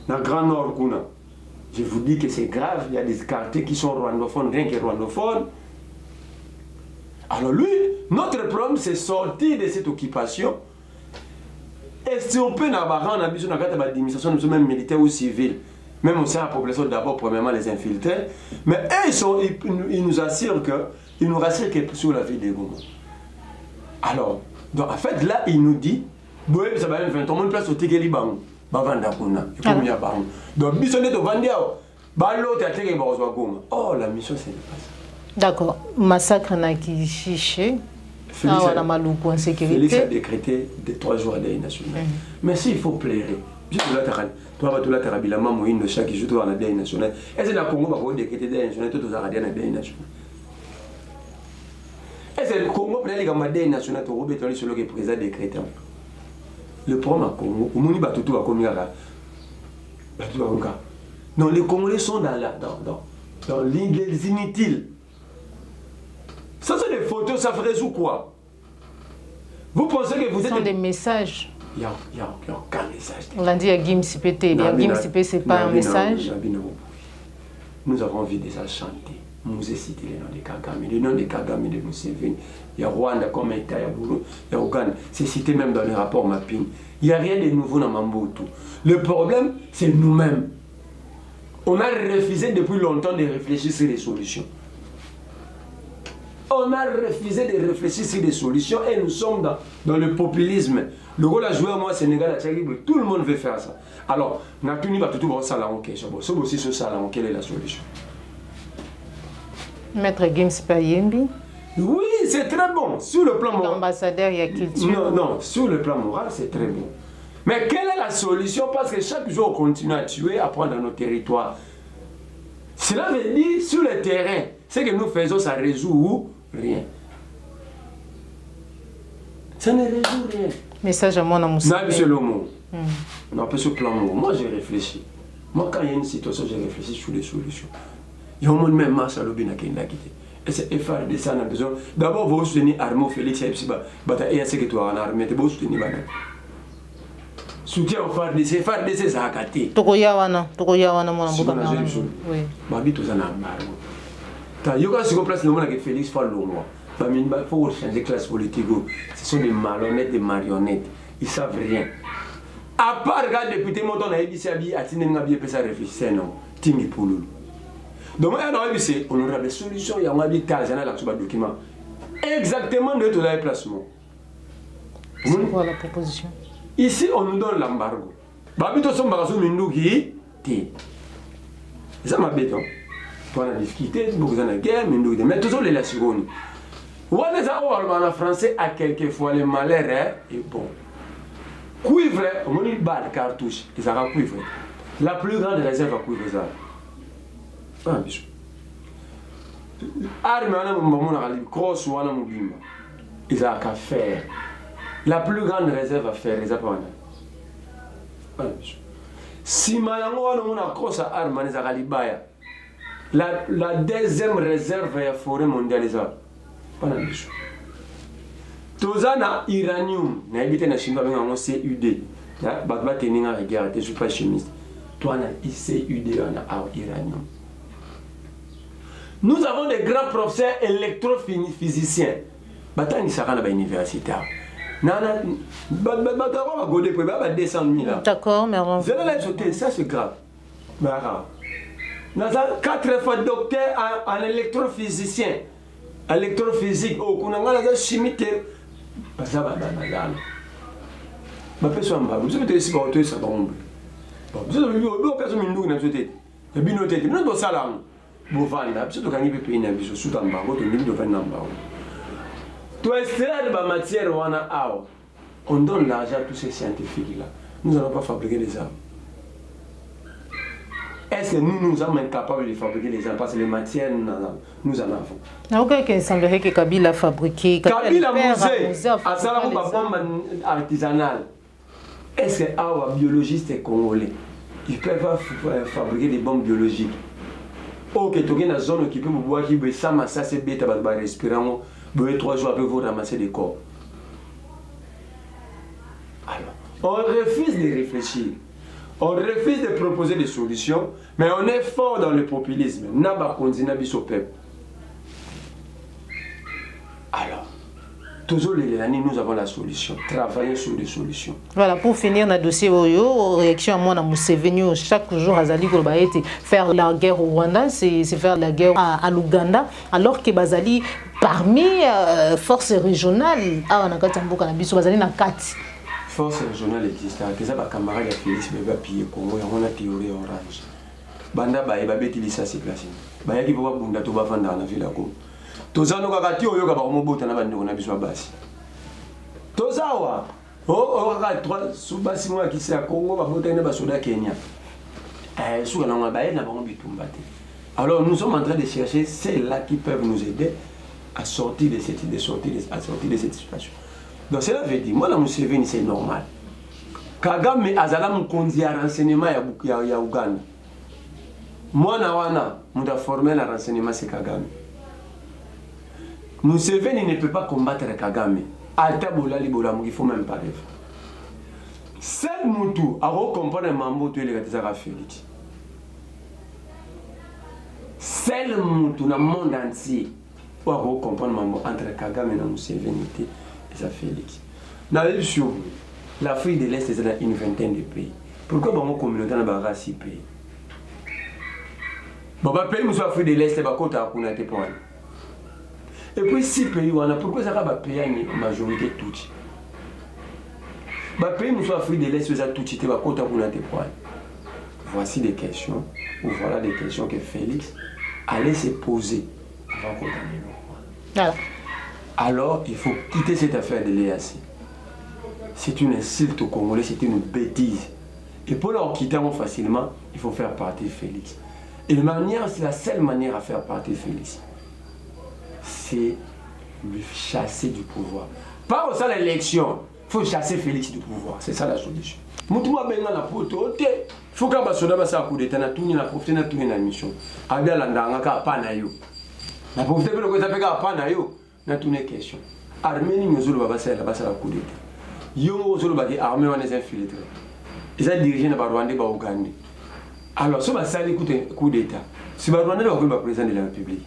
na Grand Nord Kuna. Je vous dis que c'est grave, il y a des quartiers qui sont rwandophones, rien que rwandophones. Alors lui, notre problème, c'est sortir de cette occupation. Et si on peut avoir une administration, même militaire ou civile, même aussi la population d'abord, premièrement, les infiltrés, mais eux, ils nous assurent que sur la ville de Goma. Alors, donc en fait, là, il nous dit, ça va être 20 ans, place au Tigeli Bang, Bavanda Kuna, donc, bisonnet au Vandiao, Balote à Tigeli Goma. Oh, la mission, c'est pas ça. D'accord. Massacre na Kichiché. Félix a décrété des 3 jours à deuil national. Mais s'il faut plaire, toi, tu as la maman de chaque jour à la deuil national. Est-ce que le Congo va décréter deuil national tout aux Aradiens à deuil national? Est-ce que le Congo peut aller à deuil national pour remettre sur le président décrétant? Le problème à Congo, au Moni Batutu à Komigara. Non, les Congolais sont dans les inutiles. Ça, c'est des photos, ça ferait sous quoi? Vous pensez que vous êtes... Ce sont des messages. Il n'y a aucun message. On l'a dit à Gim Sipete. Gim Sipete, ce n'est pas un message. Nous avons envie de ça chanter. Nous avons cité le nom de Kagame, le nom de Kagame de Museveni. Il y a Rwanda comme État, il y a Burundi, il y a Ouganda. C'est cité même dans les rapports mapping. Il n'y a rien de nouveau dans Mamboto. Le problème, c'est nous-mêmes. On a refusé depuis longtemps de réfléchir sur les solutions. On a refusé de réfléchir sur des solutions et nous sommes dans le populisme. Le rôle à jouer, moi, Sénégal, tout le monde veut faire ça. Alors, Natuni va tout le salon. C'est aussi ce salon, quelle est la solution? Maître Gims Payembi. Oui, c'est très bon. Sur le plan moral. Ambassadeur, il y a culture. Non, sur le plan moral, c'est très bon. Mais quelle est la solution? Parce que chaque jour, on continue à tuer, à prendre dans nos territoires. Cela veut dire, sur le terrain, ce que nous faisons, ça résout rien. Ça ne résout rien. Message à mon amour. C'est le mot. On appelle ce plan mot. Moi, j'ai réfléchi. Moi, quand il y a une situation, j'ai réfléchi sur les solutions. Il y a un monde même masse à l'obéna qui est quitté. Et c'est FRD, ça a besoin. D'abord, vous soutenez Armo Félix et Bata et ce que tu as en armée, vous soutenez Bana. Soutien au FRDC, FRDC, ça a gâté. Tokoyawana, mon amour. Oui. Babi, tout ça n'a pas. Il y a une place, le monde avec Félix Fallomo. Il faut changer de classe politique. Ce sont des malhonnêtes, des marionnettes. Ils ne savent rien. À part, regarde, député, mon ton a dit, à Tinenga, bien, ça réfléchir, non. Tingi Pouloulou. Donc, on aura des solutions, il y a un document. Exactement de tout le placement. C'est quoi la proposition? Ici, on nous donne l'embargo. Babito son bagasso Mindugi, ça m'a bête. On a discuté, beaucoup de guerre, Mindugi, mais toujours les secondes. On a français à quelquefois les malheurs et bon. Cuivre, on a une balle cartouche, et ça va cuivre. La plus grande réserve à cuivre ça. Ah, bicho. Arme ana mumamuna kali cross wana mubimba. Isa ka faire. La plus grande réserve à faire les apana. Ah, bicho. Si mayango wana muna cross arme za kali baya. La deuxième réserve à forêt mondiale ça. Pana bicho. Tozana uranium, na habité na chimba benga ngo CUD. Ya batba teninga regard, je suis pas chimiste. Toi na ICUD na uranium. Nous avons des grands professeurs électrophysiciens. Batani Sarana ba universitaire. Nana batava godé pour ba 200 000. D'accord, mais on ça c'est grave. Bara. Nasa 4 fois docteur en électrophysicien. Électrophysique au kunanga la chimiste. Basa ba bazana. Ba personne ba. Vous avez ici ba auto ça bombe. Bon, vous avez vu personne mindu na société. Le binoté, nous do salam. Bovanda, parce que tu as pays na biso sous tambango, tu n'as pas n'ambango. Tu extraire la matière wana ao. On donne l'argent à tous ces scientifiques là. Nous n'allons pas fabriquer des armes. Est-ce que nous sommes incapables de fabriquer des armes parce que les matières nous en avons? Ok, il semblerait que Kabila a fabriqué. Kabila musée, à ça on va bombe artisanale. Est-ce que les biologistes congolais, ils peuvent pas fabriquer des bombes biologiques? Ok, tu es dans la zone occupée, vous voyez que ça c'est bête, vous respirer, vous 3 jours après vous ramasser des corps. Alors, on refuse de réfléchir, on refuse de proposer des solutions, mais on est fort dans le populisme. Naba konzina biso peuple. Alors, toujours les années, nous avons la solution. Travailler sur des solutions. Voilà, pour finir, dans le dossier Oyo, réaction à moi, dans Museveni, chaque jour, Azali Golbaïti, faire la guerre au Rwanda, c'est faire la guerre à l'Ouganda, alors que Bazali, parmi forces régionales, on a Katambuka, Bazali na Kati. Force régionale existe. Les camarades de Félix Beba Pied Congo, on a théorie orange. Banda Baye Babeti Lissa s'est placé. Baye qui va bunda to bafanda na ville ko. Tozano kakati oyo ka ba mobota na bande na biso basi. Tozawa. Oh ka 3 subasi moi qui c'est à Congo ba bota na basoda Kenya. Sous la baye na ba bitumba te. Alors nous sommes en train de chercher celles-là qui peuvent nous aider à sortir de cette situation. Donc cela veut dire, moi la Museveni c'est normal. Kagame azala mukonzi ya renseignement ya Uganda. Mwana wana muta formé na renseignement c'est Kagame. Museveni ne peut pas combattre Kagame. Ata bolali bolamu, il faut même pas rêver. Seul Moutou a recomprendre mambo tu les gars Félix. Seul Moutou dans le monde entier a recomprendre mambo entre Kagame et Museveni et ça Félix. Dans l'Afrique de l'Est c'est une vingtaine de pays. Pourquoi bon communauté na ba 6 pays? Bon ba pays muso Afrique de l'Est ba kota kuna te point. Et puis 6 pays wana pourquoi ça va payer une majorité tout. Bah pays nous Afrique de l'Est tout cité va côté pour notre point. Voici des questions ou voilà des questions que Félix allait se poser avant qu'on termine. Voilà. Alors il faut quitter cette affaire de l'EAC. C'est une insulte au Congolais, c'est une bêtise. Et pour leur quitter facilement, il faut faire partir Félix. Et c'est la seule manière à faire partir Félix. C'est le chasser du pouvoir. Pas au sein de l'élection. Il faut chasser Félix du pouvoir. C'est ça la solution. Moutouma benga na poto te. Faut que basoda basa coup d'état na tuni na profiter na tuni na mission. Abia landanga ka pa na yo. Na profiter pe le ko tapeka pa na yo. Na tuni question. Armée ni ngozolo basa la coup d'état. Yo ngozolo ba ki armée wana les infiltrés. Ils ont dirigé na ba Rwanda ba Uganda. Alors so basa li coup d'état. Si ba Rwanda ba ko ba président de la République.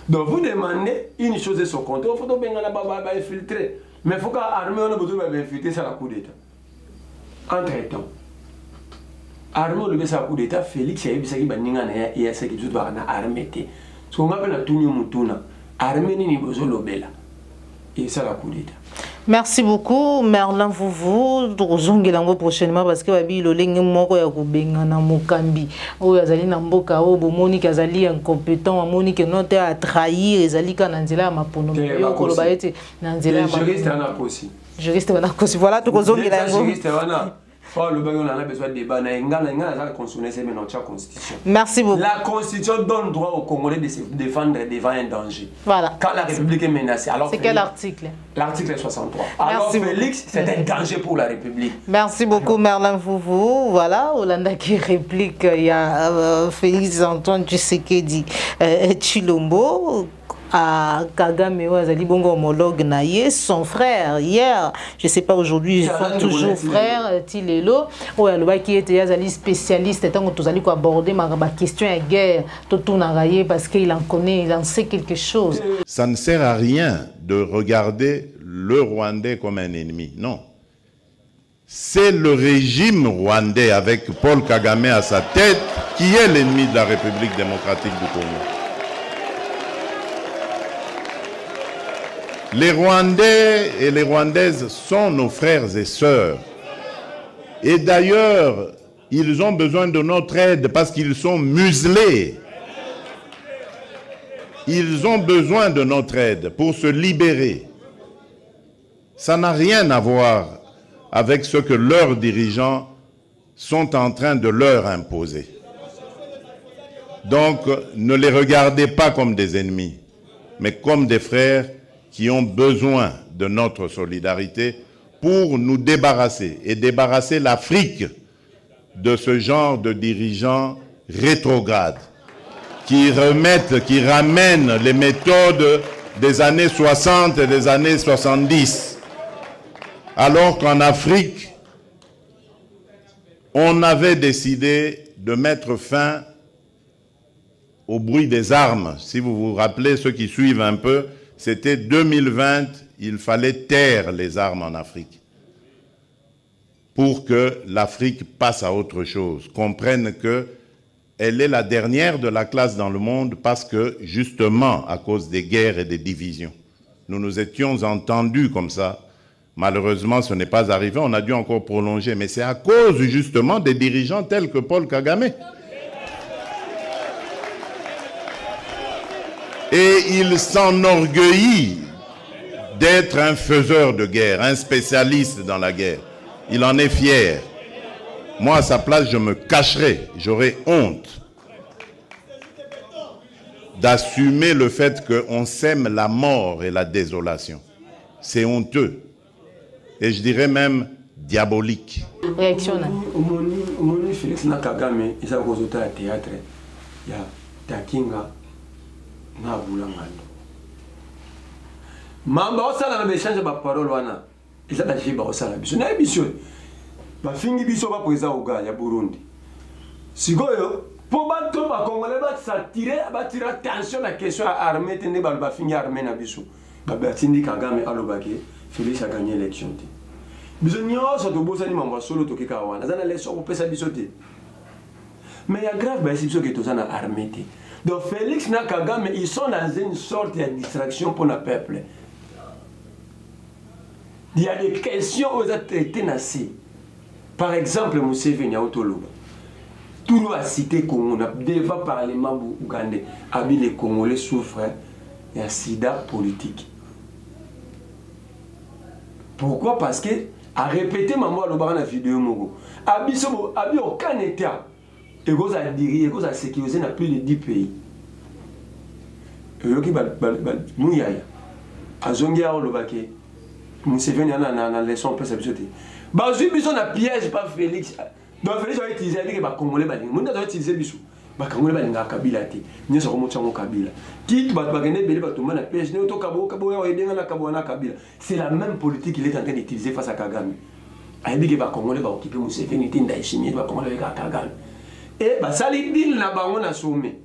Donc vous demandez une chose de son compte. Il faut que benga na ba infiltrer. Mais il faut que l'armée ait besoin d'infiltrer ça la coup d'État. Entre-temps, l'armée a coup d'État, Félix a eu ce qu'il a ce qu'il a armé. Ce qu'on appelle la Touni Moutouna, l'armée n'a pas besoin de l'obéla. Et ça la coup d'État. Merci beaucoup, Merlin Vouvou. Nous prochainement parce que Babi Lolenge Moko ya kubenga na Mokambi. O yazali na mboka o bomoni kazali incompétent, amoni que non te a trahir ezali kana nzela ya mapono. Yo koloba ete na nzela ya mapono. Juriste wana kosi. Juriste wana kosi. Voilà tout kozongela ngo. Juriste wana. Oh, le on a besoin de débat. Merci beaucoup. La Constitution donne droit aux Congolais de se défendre devant un danger. Voilà. Quand la République est menacée. C'est quel article? L'article 63. Alors Félix, c'est un danger pour la République. Merci beaucoup, Merlin Vouvou. Voilà, Olanda qui réplique, il y a Félix Antoine Tshisekedi Tshilombo. À Kagame Azali Bongo homologue naïe, son frère hier, je sais pas aujourd'hui, ils sont toujours frères, Tilelo, qui était Azali spécialiste, tant que tu allais aborder ma question à guerre, tout naïe parce qu'il en connaît, il en sait quelque chose. Ça ne sert à rien de regarder le Rwandais comme un ennemi, non. C'est le régime rwandais avec Paul Kagame à sa tête qui est l'ennemi de la République démocratique du Congo. Les Rwandais et les Rwandaises sont nos frères et sœurs. Et d'ailleurs, ils ont besoin de notre aide parce qu'ils sont muselés. Ils ont besoin de notre aide pour se libérer. Ça n'a rien à voir avec ce que leurs dirigeants sont en train de leur imposer. Donc, ne les regardez pas comme des ennemis, mais comme des frères qui ont besoin de notre solidarité pour nous débarrasser et débarrasser l'Afrique de ce genre de dirigeants rétrogrades qui ramènent les méthodes des années 60 et des années 70. Alors qu'en Afrique, on avait décidé de mettre fin au bruit des armes. Si vous vous rappelez, ceux qui suivent un peu, c'était 2020, il fallait taire les armes en Afrique pour que l'Afrique passe à autre chose, comprenne qu'elle est la dernière de la classe dans le monde parce que, justement, à cause des guerres et des divisions, nous nous étions entendus comme ça. Malheureusement, ce n'est pas arrivé, on a dû encore prolonger, mais c'est à cause, justement, des dirigeants tels que Paul Kagame. Et il s'enorgueillit d'être un faiseur de guerre, un spécialiste dans la guerre. Il en est fier. Moi, à sa place, je me cacherais, j'aurais honte d'assumer le fait qu'on sème la mort et la désolation. C'est honteux. Et je dirais même diabolique. Réaction. Omoni Félix na Kagame, il a causé au théâtre. Il y a Takinga, na Boulangando. Mamba osala na échange ba parole wana. Il a la jiba osala biso. Na biso. Ba fingi biso ba président Oga ya Burundi. Sigoyo, pour bato ba Congolais ba s'attirer, ba tirer attention la question à armée tende ba fingi armée na biso. Ba Bertindi Kagame alobake, Félix a gagné l'élection. Biso nyonso to bosani mamba solo to kika wana. Zana leso ko pesa biso te. Mais il y a grave ba biso que to zana armée te. Donc Félix na Kagame, ils sont dans une sorte de distraction pour le peuple. Il y a des questions aux traités nassés. Par exemple, Museveni a Otoloba. Tout le a cité Congo, on a devant parlement ougandais. Les Congolais souffrent d'un sida politique. Pourquoi? Parce que, à répéter, maman, dans la vidéo, Abi aucun État. Et vous a dit, vous a sécurisé dans plus de 10 pays. Et vous qui nous y a. À Zongia, on l'a dit. Museveni a leçon pour s'habituer. Bazui biso na piège pas Félix. Donc Félix a utilisé avec les Congolais balinga. Monde a utilisé biso. Ba Congolais balinga Kabila te. Ni so komo tsango Kabila. Qui ba gagner belé ba tomba na piège ne to kabo ya edenga na kabo na Kabila. C'est la même politique qu'il est en train d'utiliser face à Kagame. Ayebi ke ba Congolais ba occuper Museveni te ndai chimie ba Congolais avec Kagame. Et ba sali deal na bango na sommet.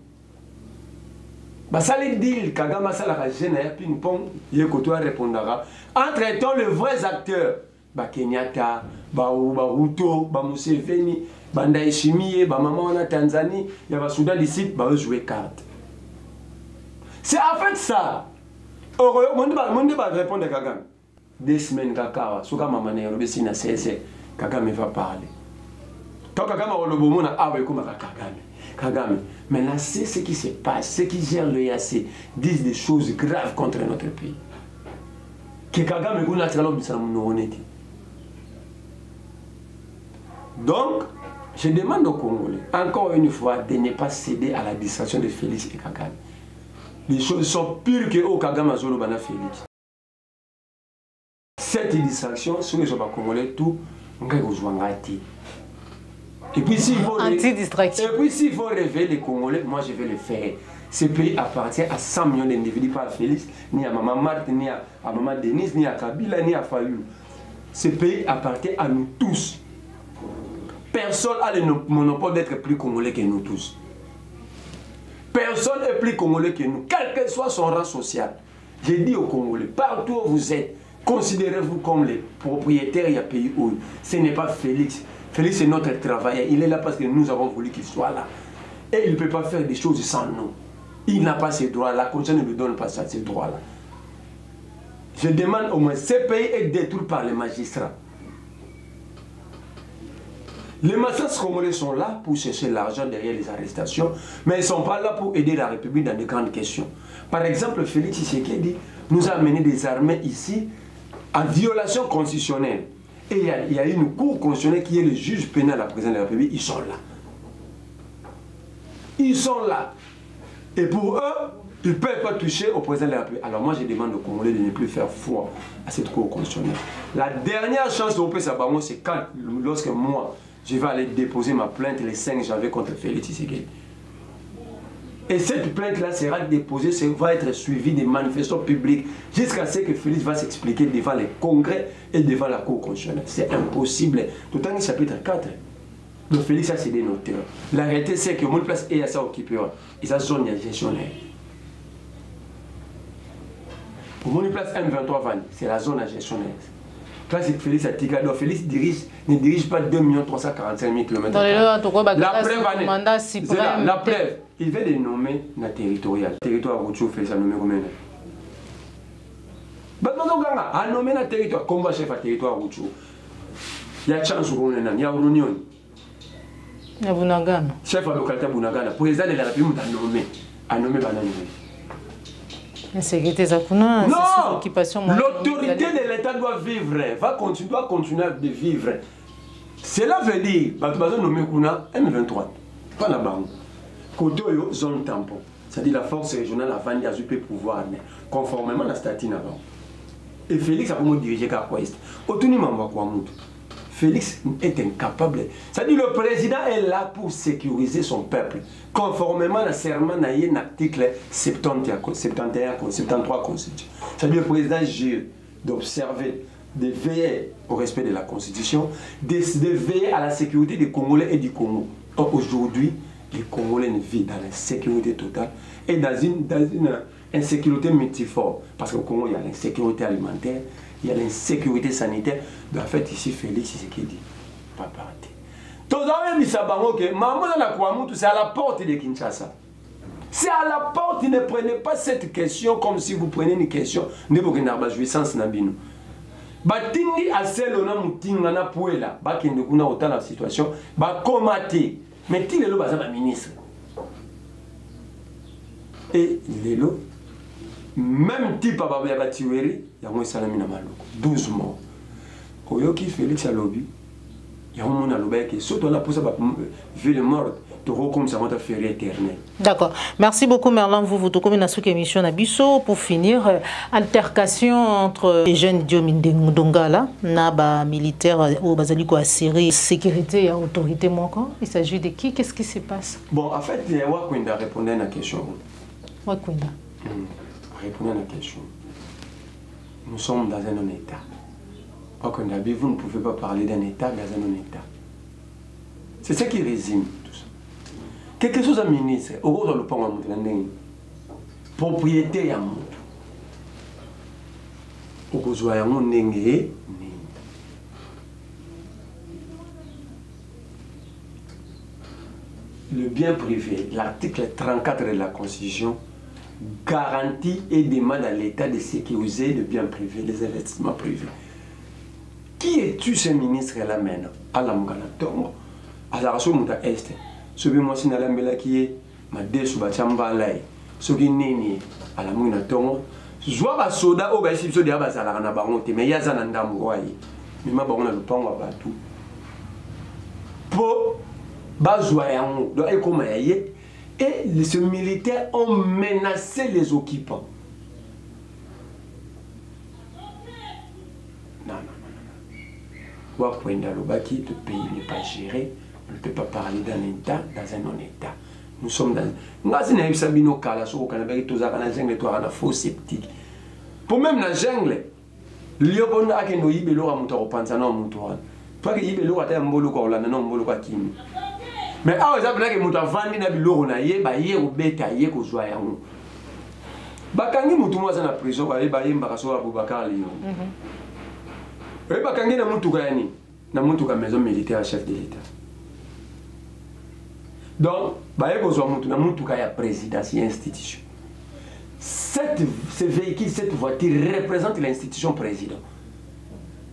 Ba sali deal Kagame sala ka jeune ya ping pong yeko to répondra. Entre-temps, les vrais acteurs, Kenyatta, Ruto, Museveni, Ndayishimiye, maman en Tanzanie, il y a Soudan d'ici, jouer carte. C'est en fait ça. Monde va répondre à Kagame. 2 semaines, Kakawa, Souka Mamane, Robesina CSE, Kagame va parler. Quand Kagame a le bon a Kagame. Maintenant, c'est ce qui se passe, ceux qui gèrent le IAC disent des choses graves contre notre pays. Que Kagame est naturellement honnête. Donc, je demande aux Congolais, encore une fois, de ne pas céder à la distraction de Félix et Kagame. Les choses sont pires que au Kagame a Zolo Bana Félix. Cette distraction, sur les Congolais, tout, on va jouer. Et puis s'il faut réveiller les Congolais, moi je vais le faire. Ce pays appartient à 100 millions d'individus, pas à Félix, ni à Maman Marthe, ni à Maman Denise, ni à Kabila, ni à Fayou. Ce pays appartient à nous tous. Personne n'a le monopole d'être plus congolais que nous tous. Personne n'est plus congolais que nous, quel que soit son rang social. J'ai dit aux Congolais, partout où vous êtes, considérez-vous comme les propriétaires du pays où. Ce n'est pas Félix. Félix est notre travailleur. Il est là parce que nous avons voulu qu'il soit là. Et il ne peut pas faire des choses sans nous. Il n'a pas ces droits-là. La Constitution ne lui donne pas ces droits-là. Je demande au moins, ce pays est détruit par les magistrats. Les magistrats congolais sont là pour chercher l'argent derrière les arrestations, mais ils ne sont pas là pour aider la République dans des grandes questions. Par exemple, Félix Tshisekedi nous a amené des armées ici en violation constitutionnelle. Et il y a une cour constitutionnelle qui est le juge pénal à la présidence de la République. Ils sont là. Ils sont là. Et pour eux, ils ne peuvent pas toucher au président de la République. Alors moi, je demande aux Congolais de ne plus faire foi à cette cour constitutionnelle. La dernière chance de Opé Sabamo, c'est lorsque moi, je vais aller déposer ma plainte le 5 janvier contre Félix Tshisekedi. Et cette plainte-là sera déposée, va être suivie des manifestations publiques jusqu'à ce que Félix va s'expliquer devant les congrès et devant la cour constitutionnelle. C'est impossible. Tout en chapitre 4. Donc Félix a cédé notaire. La réalité, c'est que mon place est à ça occupé. Et ça, zone de gestionnaire. Pour mon place M23, c'est la zone à gestionnaire. Quand c'est Félix Atikado, Félix ne dirige pas 2 345 000 km. La preuve, il veut les nommer dans le territorial. Le territoire Routchou fait ça nommer combien? A nommé dans le territoire, comme chef à territoire Routchou. Il y a chance où on est là, il y a Union. Il y a Bunagana. Chef à localité Bunagana, président de la République a nommé Banani. Non, l'autorité de l'État doit vivre, doit continuer de vivre. Cela veut dire, que nommé Kuna M23, pas la banque. Kotoyo, zone tampon. C'est-à-dire la force régionale a vendu à zuper pouvoir, conformément à la statine avant. Et Félix a comment diriger Kakouest. Autonomie m'a quoi. Félix est incapable. C'est-à-dire le président est là pour sécuriser son peuple, conformément à serment naïe l'article 73 Constitution. C'est-à-dire le président GE d'observer, de veiller au respect de la Constitution, de veiller à la sécurité des Congolais et du Congo. Aujourd'hui, les Congolais vivent dans la sécurité totale et dans une insécurité multiforme. Parce qu'au Congo, il y a l'insécurité alimentaire, il y a l'insécurité sanitaire. Donc en fait, ici, Félix, c'est ce qu'il dit. Pas parti. Tous les gens c'est à la porte de Kinshasa. C'est à la porte, ne prenez pas cette question comme si vous preniez une question de votre jouissance. Batindi aselona mutinga na puela bakende kuna otala situation ba komate mais ti lelo baza ba ministre et lelo même type ba ba tiweri ya mo salami na maloko 12 morts oyoki Félix alobi ya mo na lobeke surtout la pour ça ba ville morte. D'accord. Merci beaucoup Merlin. Vous comme une émission Nabiso pour finir altercation entre les jeunes Diomindengala, Naba militaire au Basaliko à Syrie, sécurité et autorité manquant. Il s'agit de qui? Qu'est-ce qui se passe? Bon, en fait, Wakwenda répondait à la question. Wakwenda. Répondez à la question. Nous sommes dans un non-État. Wakwenda, vous ne pouvez pas parler d'un État dans un non-État. C'est ce qui résume. Quelque chose à ministre, au gros le pont propriété à monde. Au gros le bien privé, l'article 34 de la Constitution garantit et demande à l'État de sécuriser le bien privé, les investissements privés. Qui es-tu ce ministre-là maintenant? À la Muganatongo, à la Rassoumuta Est. Ce que moi, c'est la mela qui est ma déçu, ce qui n'est à la mouna tongo. Joa ba soda, au bas, si vous avez à la baronte, mais il y a un andam, mais ma baronne a le pan à tout. Pour bazoyango, donc et les militaires ont menacé les occupants. Non. Wakwenda Lobaki, le pays n'est pas géré. On ne peut pas parler d'un État dans un non-État. Nous sommes dans... Pour même la jungle, liobon a que nous y bello à monter au pansano montoine. Pas que y bello à un bolo ou la non bolo à Kim. Mais à exemple, là que monta vandi na biloro na ye, ba ye ou beta ye ko joya on. Bakangi mutumo za na prison ba ye ba ye mbakaso Abubakar Lion. Bakangi na mutuka yani, na mutuka maison militaire chef de l'État. Donc, il y a présidence et institution. Ce véhicule, cette voiture représente l'institution président.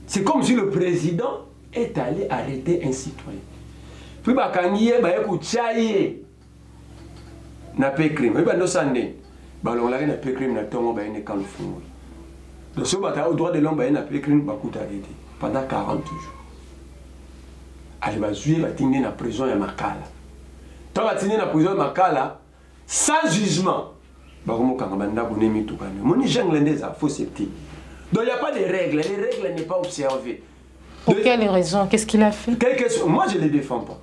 C'est comme si le président est allé arrêter un citoyen. Puis, quand il y a au droit de l'homme, il y a pendant 40 jours. Il va dans la prison de Makala. Tant que tu es dans la prison de Makala, sans jugement, il n'y a pas de règles, les règles n'est pas observées. Pour quelle raison? Qu'est-ce qu'il a fait? Moi, je ne les défends pas.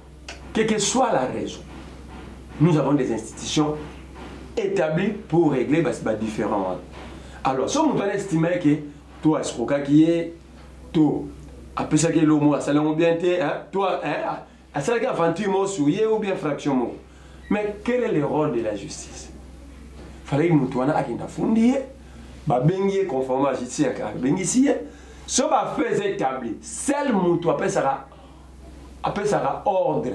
Quelle que soit la raison, nous avons des institutions établies pour régler les différents. Alors, si on estime que toi, ce qui est, toi, après ça, l'homme, ça l'a bien été, toi, à ça, aventure ou bien fraction. Mais quel est le rôle de la justice? Il fallait que nous soyons conforme à la justice. Ce qu'on fait établi, seul moutou appelle ça ordre.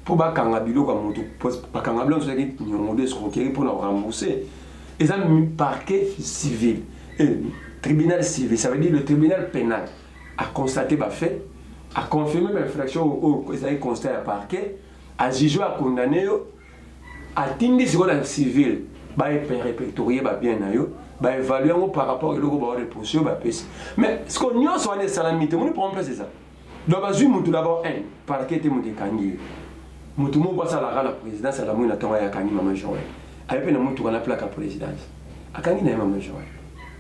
Pour que nous pour nous rembourser. Ils ont mis parquet civil. Tribunal civil, ça veut dire le tribunal pénal a constaté le fait, a confirmé l'infraction au constaté à parquet, a jugé, a condamné, a tindi sur le civil, a répertorié bien, a évalué par rapport au repoussion. Mais ce qu'on a sur les salamités, on ne prend pas ça. Donc, d'abord, un parquet de Moutékangi. Moutoumou passe à la présidence, à la mouille, à la Kani Maman Joël. Avec une moutou, on a plaqué la présidence. À Kani Maman Joël.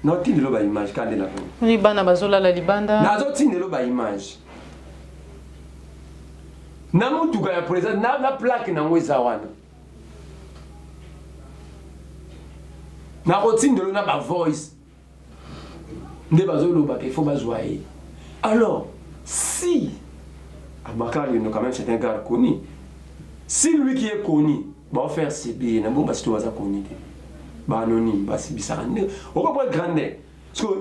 Non, tu ne l'as pas image quand elle a vu. Libana Bazola la Libanda. Nazo, tu ne l'as pas image. na mutuka ya président na plaque na ngweza wana na rotindelo na ba voice nde bazoloba qu'il faut bazoyer. Alors si Abakar Yono quand même c'est un gars connu, si lui qui est connu va faire ses billets na bon parce que baza connu ba anonyme ba sibisaka nde on va pas grande parce que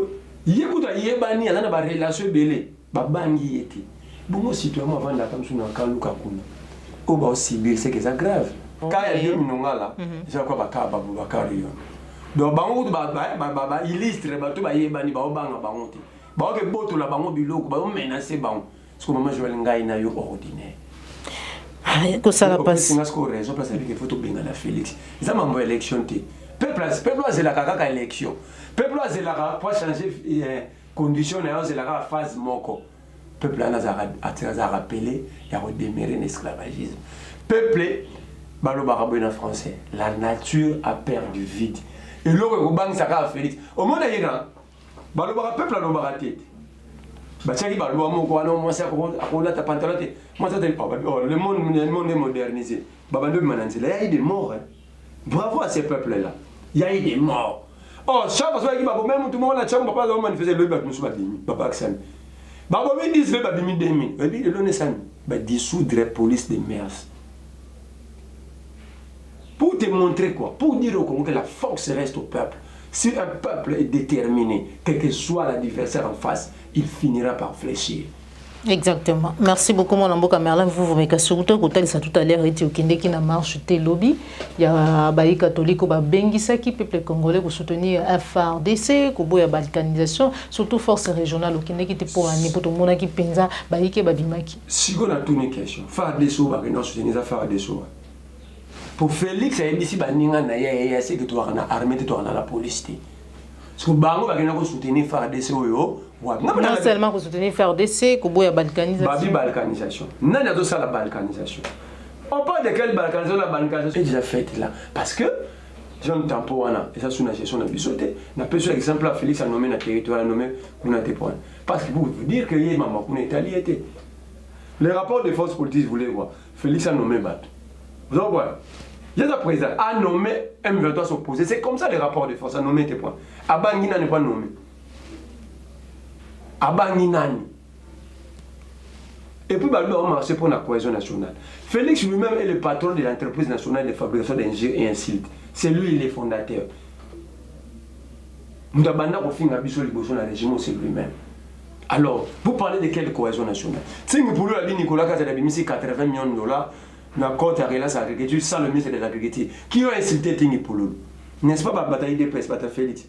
yekuta yebani ala na ba relation belé ba bangi yeti bon citoyen avant la comme sur kaluka kuna o ba aussi c'est que ça grave quand il y a 2 minonga là c'est quoi Bakar Yono donc bango ba illustre ba to ba yebani ba obanga bango te ba ke boto la bango biloko ba menacer bango parce que maman Joël ngai na yo ordinaire que ça la passe c'est parce que raison place avec photo benga na Félix ça m'a envoyé élection te peuple c'est la kaka élection peuple c'est la pour changer condition na c'est la phase moko peuple a rappelé il y a redémarrer l'esclavagisme peuple baloba en français la nature a perdu vide et l'autre banque ça a Félix au monde ira baloba peuple a loba tête bachaki baloba moko wana moi ça on a ta pantalon moi ça le monde est modernisé babando mananzela il y a eu des morts bravo à ces peuples là il y a eu des morts oh chaque fois qu'il va même tout le monde a chambre papa va manifester le bat musu badimi papa Axel babo mi disent le babimi 2000 et puis le nesan ba dissoudre la police des mers pour te montrer quoi pour dire au Congo que la force reste au peuple. Si un peuple est déterminé, quel que soit l'adversaire en face, il finira par fléchir. Exactement. Merci beaucoup, mon ambo Merlin. Vous m'avez surtout côté ça tout à l'heure et au Kinde qui n'a marche té lobby. Il y a baï catholique ou bengisa qui peuple congolais pour soutenir FARDC, pour la balkanisation, surtout force régionale au Kinde qui était pour un pour tout le monde qui pensa baï ke babimaki. Si on a tout une question, FARDC va non soutenir ça FARDC. Pour Félix, il y a ici baninga na ya c'est que tu as na armée tu as na la police. Parce que bango va venir soutenir FARDC oyo. Non seulement pour soutenir FARDC, pour la balkanisation. Babi balkanisation. Non, il y a tout ça la balkanisation. On parle de quelle balkanisation? La balkanisation est déjà faite là. Parce que, Jean Tampoana, et ça c'est une gestion de bisoté, n'a pas sur exemple à Félix a nommé notre territoire, a nommé Kounate Point. Parce que pour vous dire que hier, maman, Kounate était. Les rapports des forces politiques, vous voulez voir. Félix a nommé Bat. Vous en voyez? Il y a un président a nommé M23 s'opposer. C'est comme ça les rapports de force a nommé tes points. Abangina n'est pas nommé. Abanginani. Et puis, on a marché pour la cohésion nationale. Félix lui-même est le patron de l'entreprise nationale de fabrication d'ingénieurs et ainsi de suite. C'est lui, il est fondateur. Nous avons fait un abisso de la régime, c'est lui-même. Alors, vous parlez de quelle cohésion nationale? Si nous pouvons aller Nicolas Kazadabimi, mis 80 millions de dollars, dans la côte à l'agriculture, sans le ministre de l'Agriculture, qui ont insulté Tingi Pouloulou. N'est-ce pas la bataille des presse, bataille Félix?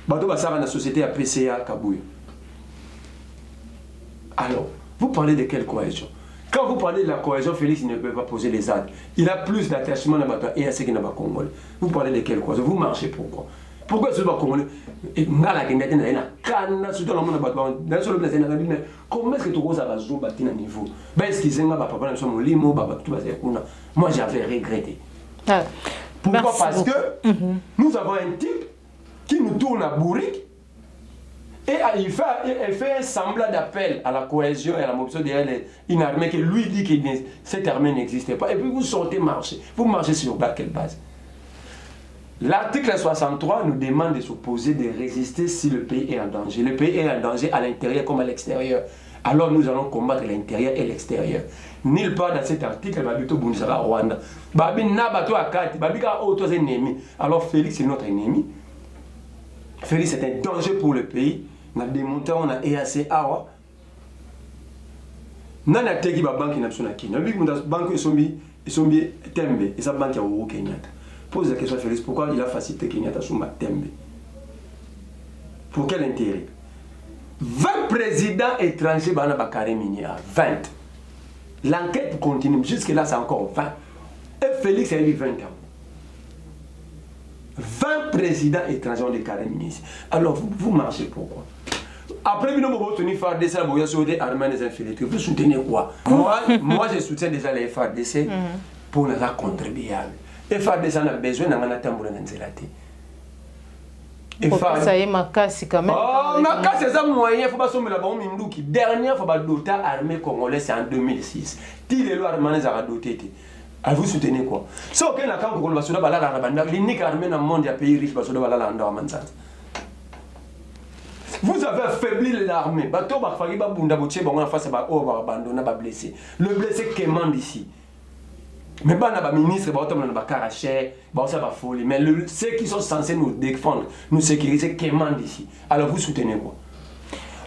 Bateau Bassara, la société à PCA Kabouya. Alors, vous parlez de quelle cohésion? Quand vous parlez de la cohésion, Félix ne peut pas poser les actes. Il a plus d'attachement dans la et à ce qu'il n'a pas Congolais. Vous parlez de quelle cohésion? Vous marchez pourquoi? Pourquoi ce n'est pas Congolais? Comment est-ce que tu as battu à niveau? Moi, j'avais regretté. Pourquoi? Parce que nous avons un type qui nous tourne à bourrique. Et il fait un semblant d'appel à la cohésion et à la mobilisation derrière une armée qui lui dit que cette armée n'existait pas. Et puis vous sortez marcher. Vous marchez sur quelle base? L'article 63 nous demande de s'opposer, de résister si le pays est en danger. Le pays est en danger à l'intérieur comme à l'extérieur. Alors nous allons combattre l'intérieur et l'extérieur. Nulle part dans cet article, Babito Bounsara Rwanda. Babi Nabato Akati, Babika Autos ennemi. Alors Félix est notre ennemi. Félix est un danger pour le pays. Nous avons démontré qu'on a EAC Awa. Nous avons teki ba banque nationale qui. Nous avons banque Sombi Tembe et sa banque au Kenyatta. Pose la question à Félix, pourquoi il a facilité Kenyatta sur Tembe? Pour quel intérêt? 20 présidents étrangers bana bakare minière, 20. L'enquête continue, jusque là c'est encore 20. Et Félix a eu 20 ans. 20 présidents étrangers ont déclaré ministre. Alors vous marchez pourquoi? Après, nous avons tenu FARDC, nous avons soutenu l'armée des infiltrés. Vous soutenez quoi? Moi, je soutiens déjà les FARDC pour nous contribuer. Les FARDC ont besoin de nous. Ça y est, Makassi quand même. Oh, Makassi, c'est un moyen, il faut pas sommer la bombe Minduki. Dernière fois, il doté armée congolaise, c'est en 2006. Ti les lois armées à doté. À vous soutenez quoi? Si aucun account qu'on va se donner la bande, l'unique armée dans le monde, il y a pays riche, va se donner la bande. Vous avez affaibli l'armée. Bateau va faire des bunda boutier, bon, en face, va abandonner, va blesser. Le blessé quémant d'ici. Mais pas na ministre, ba caraché, ça va folie. Mais ceux qui sont censés nous défendre, nous sécuriser, quémant d'ici. Alors vous soutenez quoi?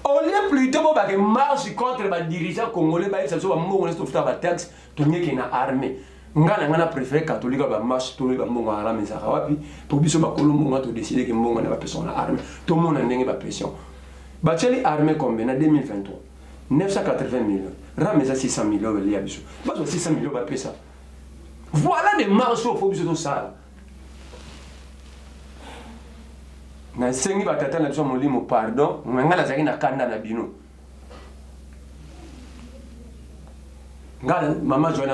Au lieu plutôt de marcher contre les dirigeants congolais, ils sont en train de taxe, tout le monde est dans l'armée. Ngana préféré catholique ba marche tout le monde à l'armée ça wapi pour biso ba kolombo to décider que mbongo na ba personne à armée tout le monde a ndenge ba pression. Ba tcheli armée combien en 2023 980 millions. Rameza 600 millions le ya biso. Ba 600 millions ba pesa. Voilà des marches au biso tout ça. Na sengi ba tata na biso molimo pardon, ngala zaki na kanda na bino. Maman Joël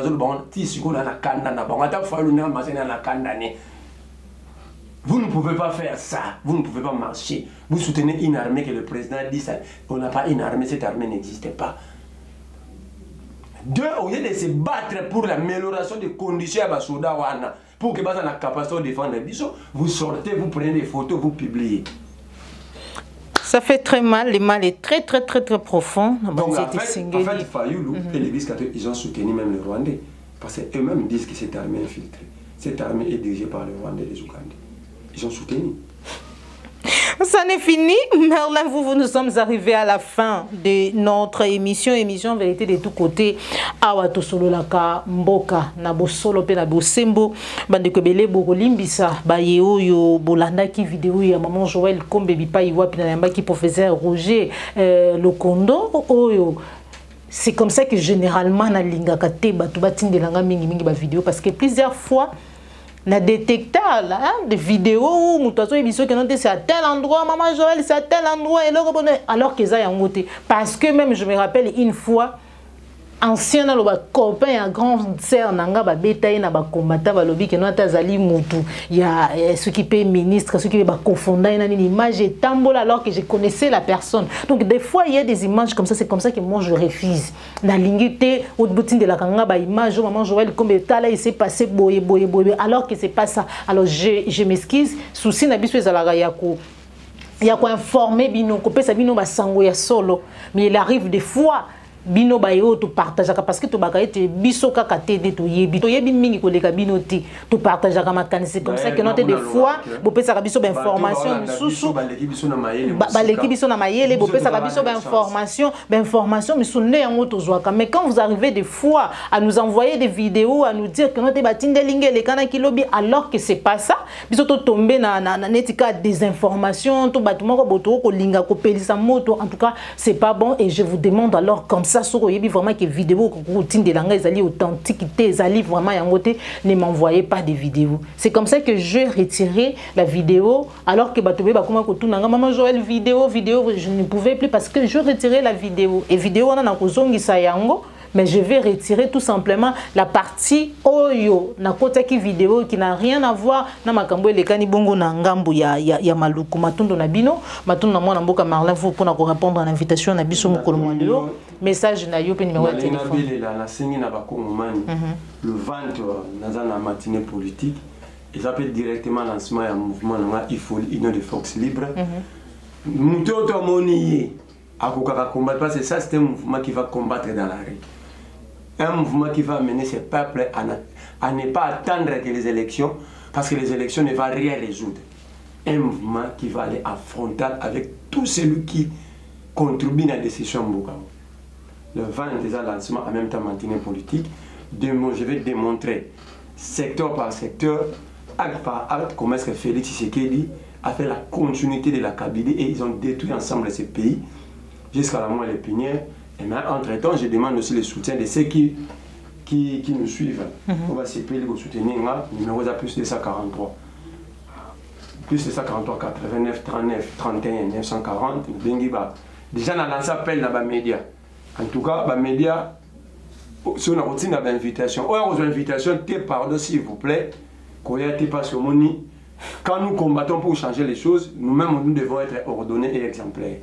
vous ne pouvez pas faire ça, vous ne pouvez pas marcher. Vous soutenez une armée que le président dit ça. On n'a pas une armée, cette armée n'existe pas. Deux, au lieu de se battre pour l'amélioration des conditions à Basoda Wana, pour que Baza la capacité de défendre les bisous, vous sortez, vous prenez des photos, vous publiez. Ça fait très mal, le mal est très profond. Donc en fait, Fayoulou et l'Église catholique, ils ont soutenu même le Rwandais. Parce qu'eux-mêmes disent que cette armée est infiltrée. Cette armée est dirigée par le Rwandais et les Ougandais. Ils ont soutenu. Ça n'est fini. Merlin, nous sommes arrivés à la fin de notre émission Vérité de tous côtés. Awato solo laka mboka na bosolo pe na bosembo bande kebele bokolimbisa baye oyo bolanda ki vidéo ya maman Joël Kombe bipai wapi na yamba ki professeur Roger Lokondo oyo. C'est comme ça que généralement na lingaka te batu batindelanga mingi ba vidéo parce que plusieurs fois na détecteur là de vidéos où mutazo émission que non c'est à tel endroit maman Joël c'est à tel endroit et alors que ça y a ngoté parce que même je me rappelle une fois ancien na loba copain ya grande sœur nanga ba betaye na ba combattant ba lobi que non tazali mutu ya ce qui peut ministre ce qui ba confondant une image et tambola alors que je connaissais la personne. Donc des fois il y a des images comme ça, c'est comme ça que moi je refuse na lingité au bout de la kanga ba image maman Joël comme là il s'est passé boye alors que c'est pas ça. Alors je m'excuse souci na biso ezalaka ya ko informer bino ko pesa bino ba sango ya solo mais il arrive des fois bino bayo to partage parce que to bakaite biso kaka tede to yebi mingi ko leka bino ti to partage kama kanisi comme ça que note des fois bo pesa ka biso ba information misusu baleki biso na mayele bo pesa ka biso ba information misusu ne yango to zwaka. Mais quand vous arrivez des fois à nous envoyer des vidéos à nous dire que note batinde lingele kana kilobi alors que c'est pas ça biso to tomber na netika des informations to batuma ko boto ko linga ko pelisa moto en tout cas c'est pas bon et je vous demande alors comme ça vraiment que vidéo routine de langage ezali authenticité ezali vraiment yangote ne m'envoyez pas des vidéos. C'est comme ça que je retirais la vidéo alors que batobe ba koma ko tunanga maman Joël vidéo je ne pouvais plus parce que je retirais la vidéo et vidéo on a kozongisa yango. Mais je vais retirer tout simplement la partie oyo na kota ki vidéo qui n'a rien à voir na makambo elekani bongo na ngambu ya maluku matundo na bino matundo na mwana mboka Marlin vous pour répondre à l'invitation na biso mokolo mwando message na yo pe numéro de téléphone la singi na bakongomani le ventre naza na matinée politique ils appellent directement lancement ya mouvement na ifol union de forces libres mutoto moni akokaka combattre parce que ça c'est un mouvement qui va combattre dans la rue. Un mouvement qui va amener ces peuples à ne pas attendre que les élections, parce que les élections ne vont rien résoudre. Un mouvement qui va aller affronter avec tout celui qui contribue à la décision Mbouka. Le 20 déjà lancement en même temps matinée politique, je vais démontrer secteur par secteur, acte par acte, comment est-ce que Félix Tshisekedi a fait la continuité de la Kabylie et ils ont détruit ensemble ces pays jusqu'à la moelle épinière. Et entre-temps, je demande aussi le soutien de ceux qui nous suivent. On va s'appeler pour soutenir le numéro de plus de 143. Plus de 143, 89, 39, 31, 940. Déjà, on a lancé appel dans les médias. En tout cas, les médias, si on a reçu une invitation, on a reçu une invitation, pardon s'il vous plaît, qu'on a été parce que Quand nous combattons pour changer les choses, nous-mêmes, nous devons être ordonnés et exemplaires.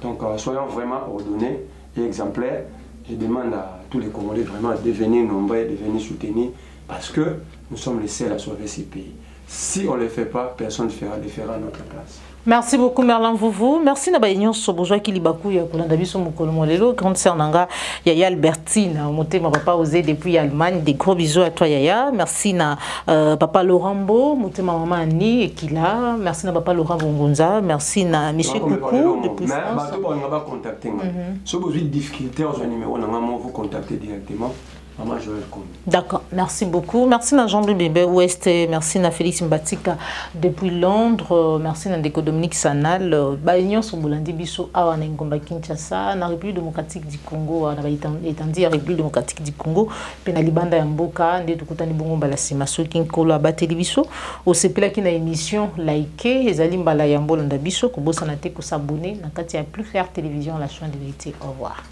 Donc, soyons vraiment ordonnés et exemplaires. Je demande à tous les Congolais vraiment de devenir nombreux, de venir soutenir, parce que nous sommes les seuls à sauver ces pays. Si on ne le fait pas, personne ne le fera à notre place. Merci beaucoup Merlin Vouvou. Merci na baïnyon sobojoa ki libaku ya kolanda biso mokolo molelo grande sœur nanga Yaya Albertine motema papa osé depuis Allemagne. Des gros bisous à toi Yaya. Merci na papa Laurambo motema maman Annie Ekila. Merci na papa Laurent Bongonza. Merci na monsieur Coucou depuis France. Mais bateau on va contacter. Si vous avez des difficultés, on a un numéro, on vous contacter directement. Maman Joël Kombi. D'accord, merci beaucoup. Merci à Jean-Louis Bébé Ouest, merci à Félix Mbatika depuis Londres, merci à Ndeko Dominique Sanal, Baignon Sombolandi Bisso, à Ngomba Kinshasa, na République démocratique du Congo, à la République démocratique du Congo, Penalibanda Yamboka, Ndetokutani Bongo Balasima, Sokinkolo, Abateli Bisso, au CPLA qui na émission Laïké, Ezalim Bala Yambo Landa Bisso, Kobosanate, ko s'abonner, na Katia Plus Claire Télévision, la chaîne de vérité. Au revoir.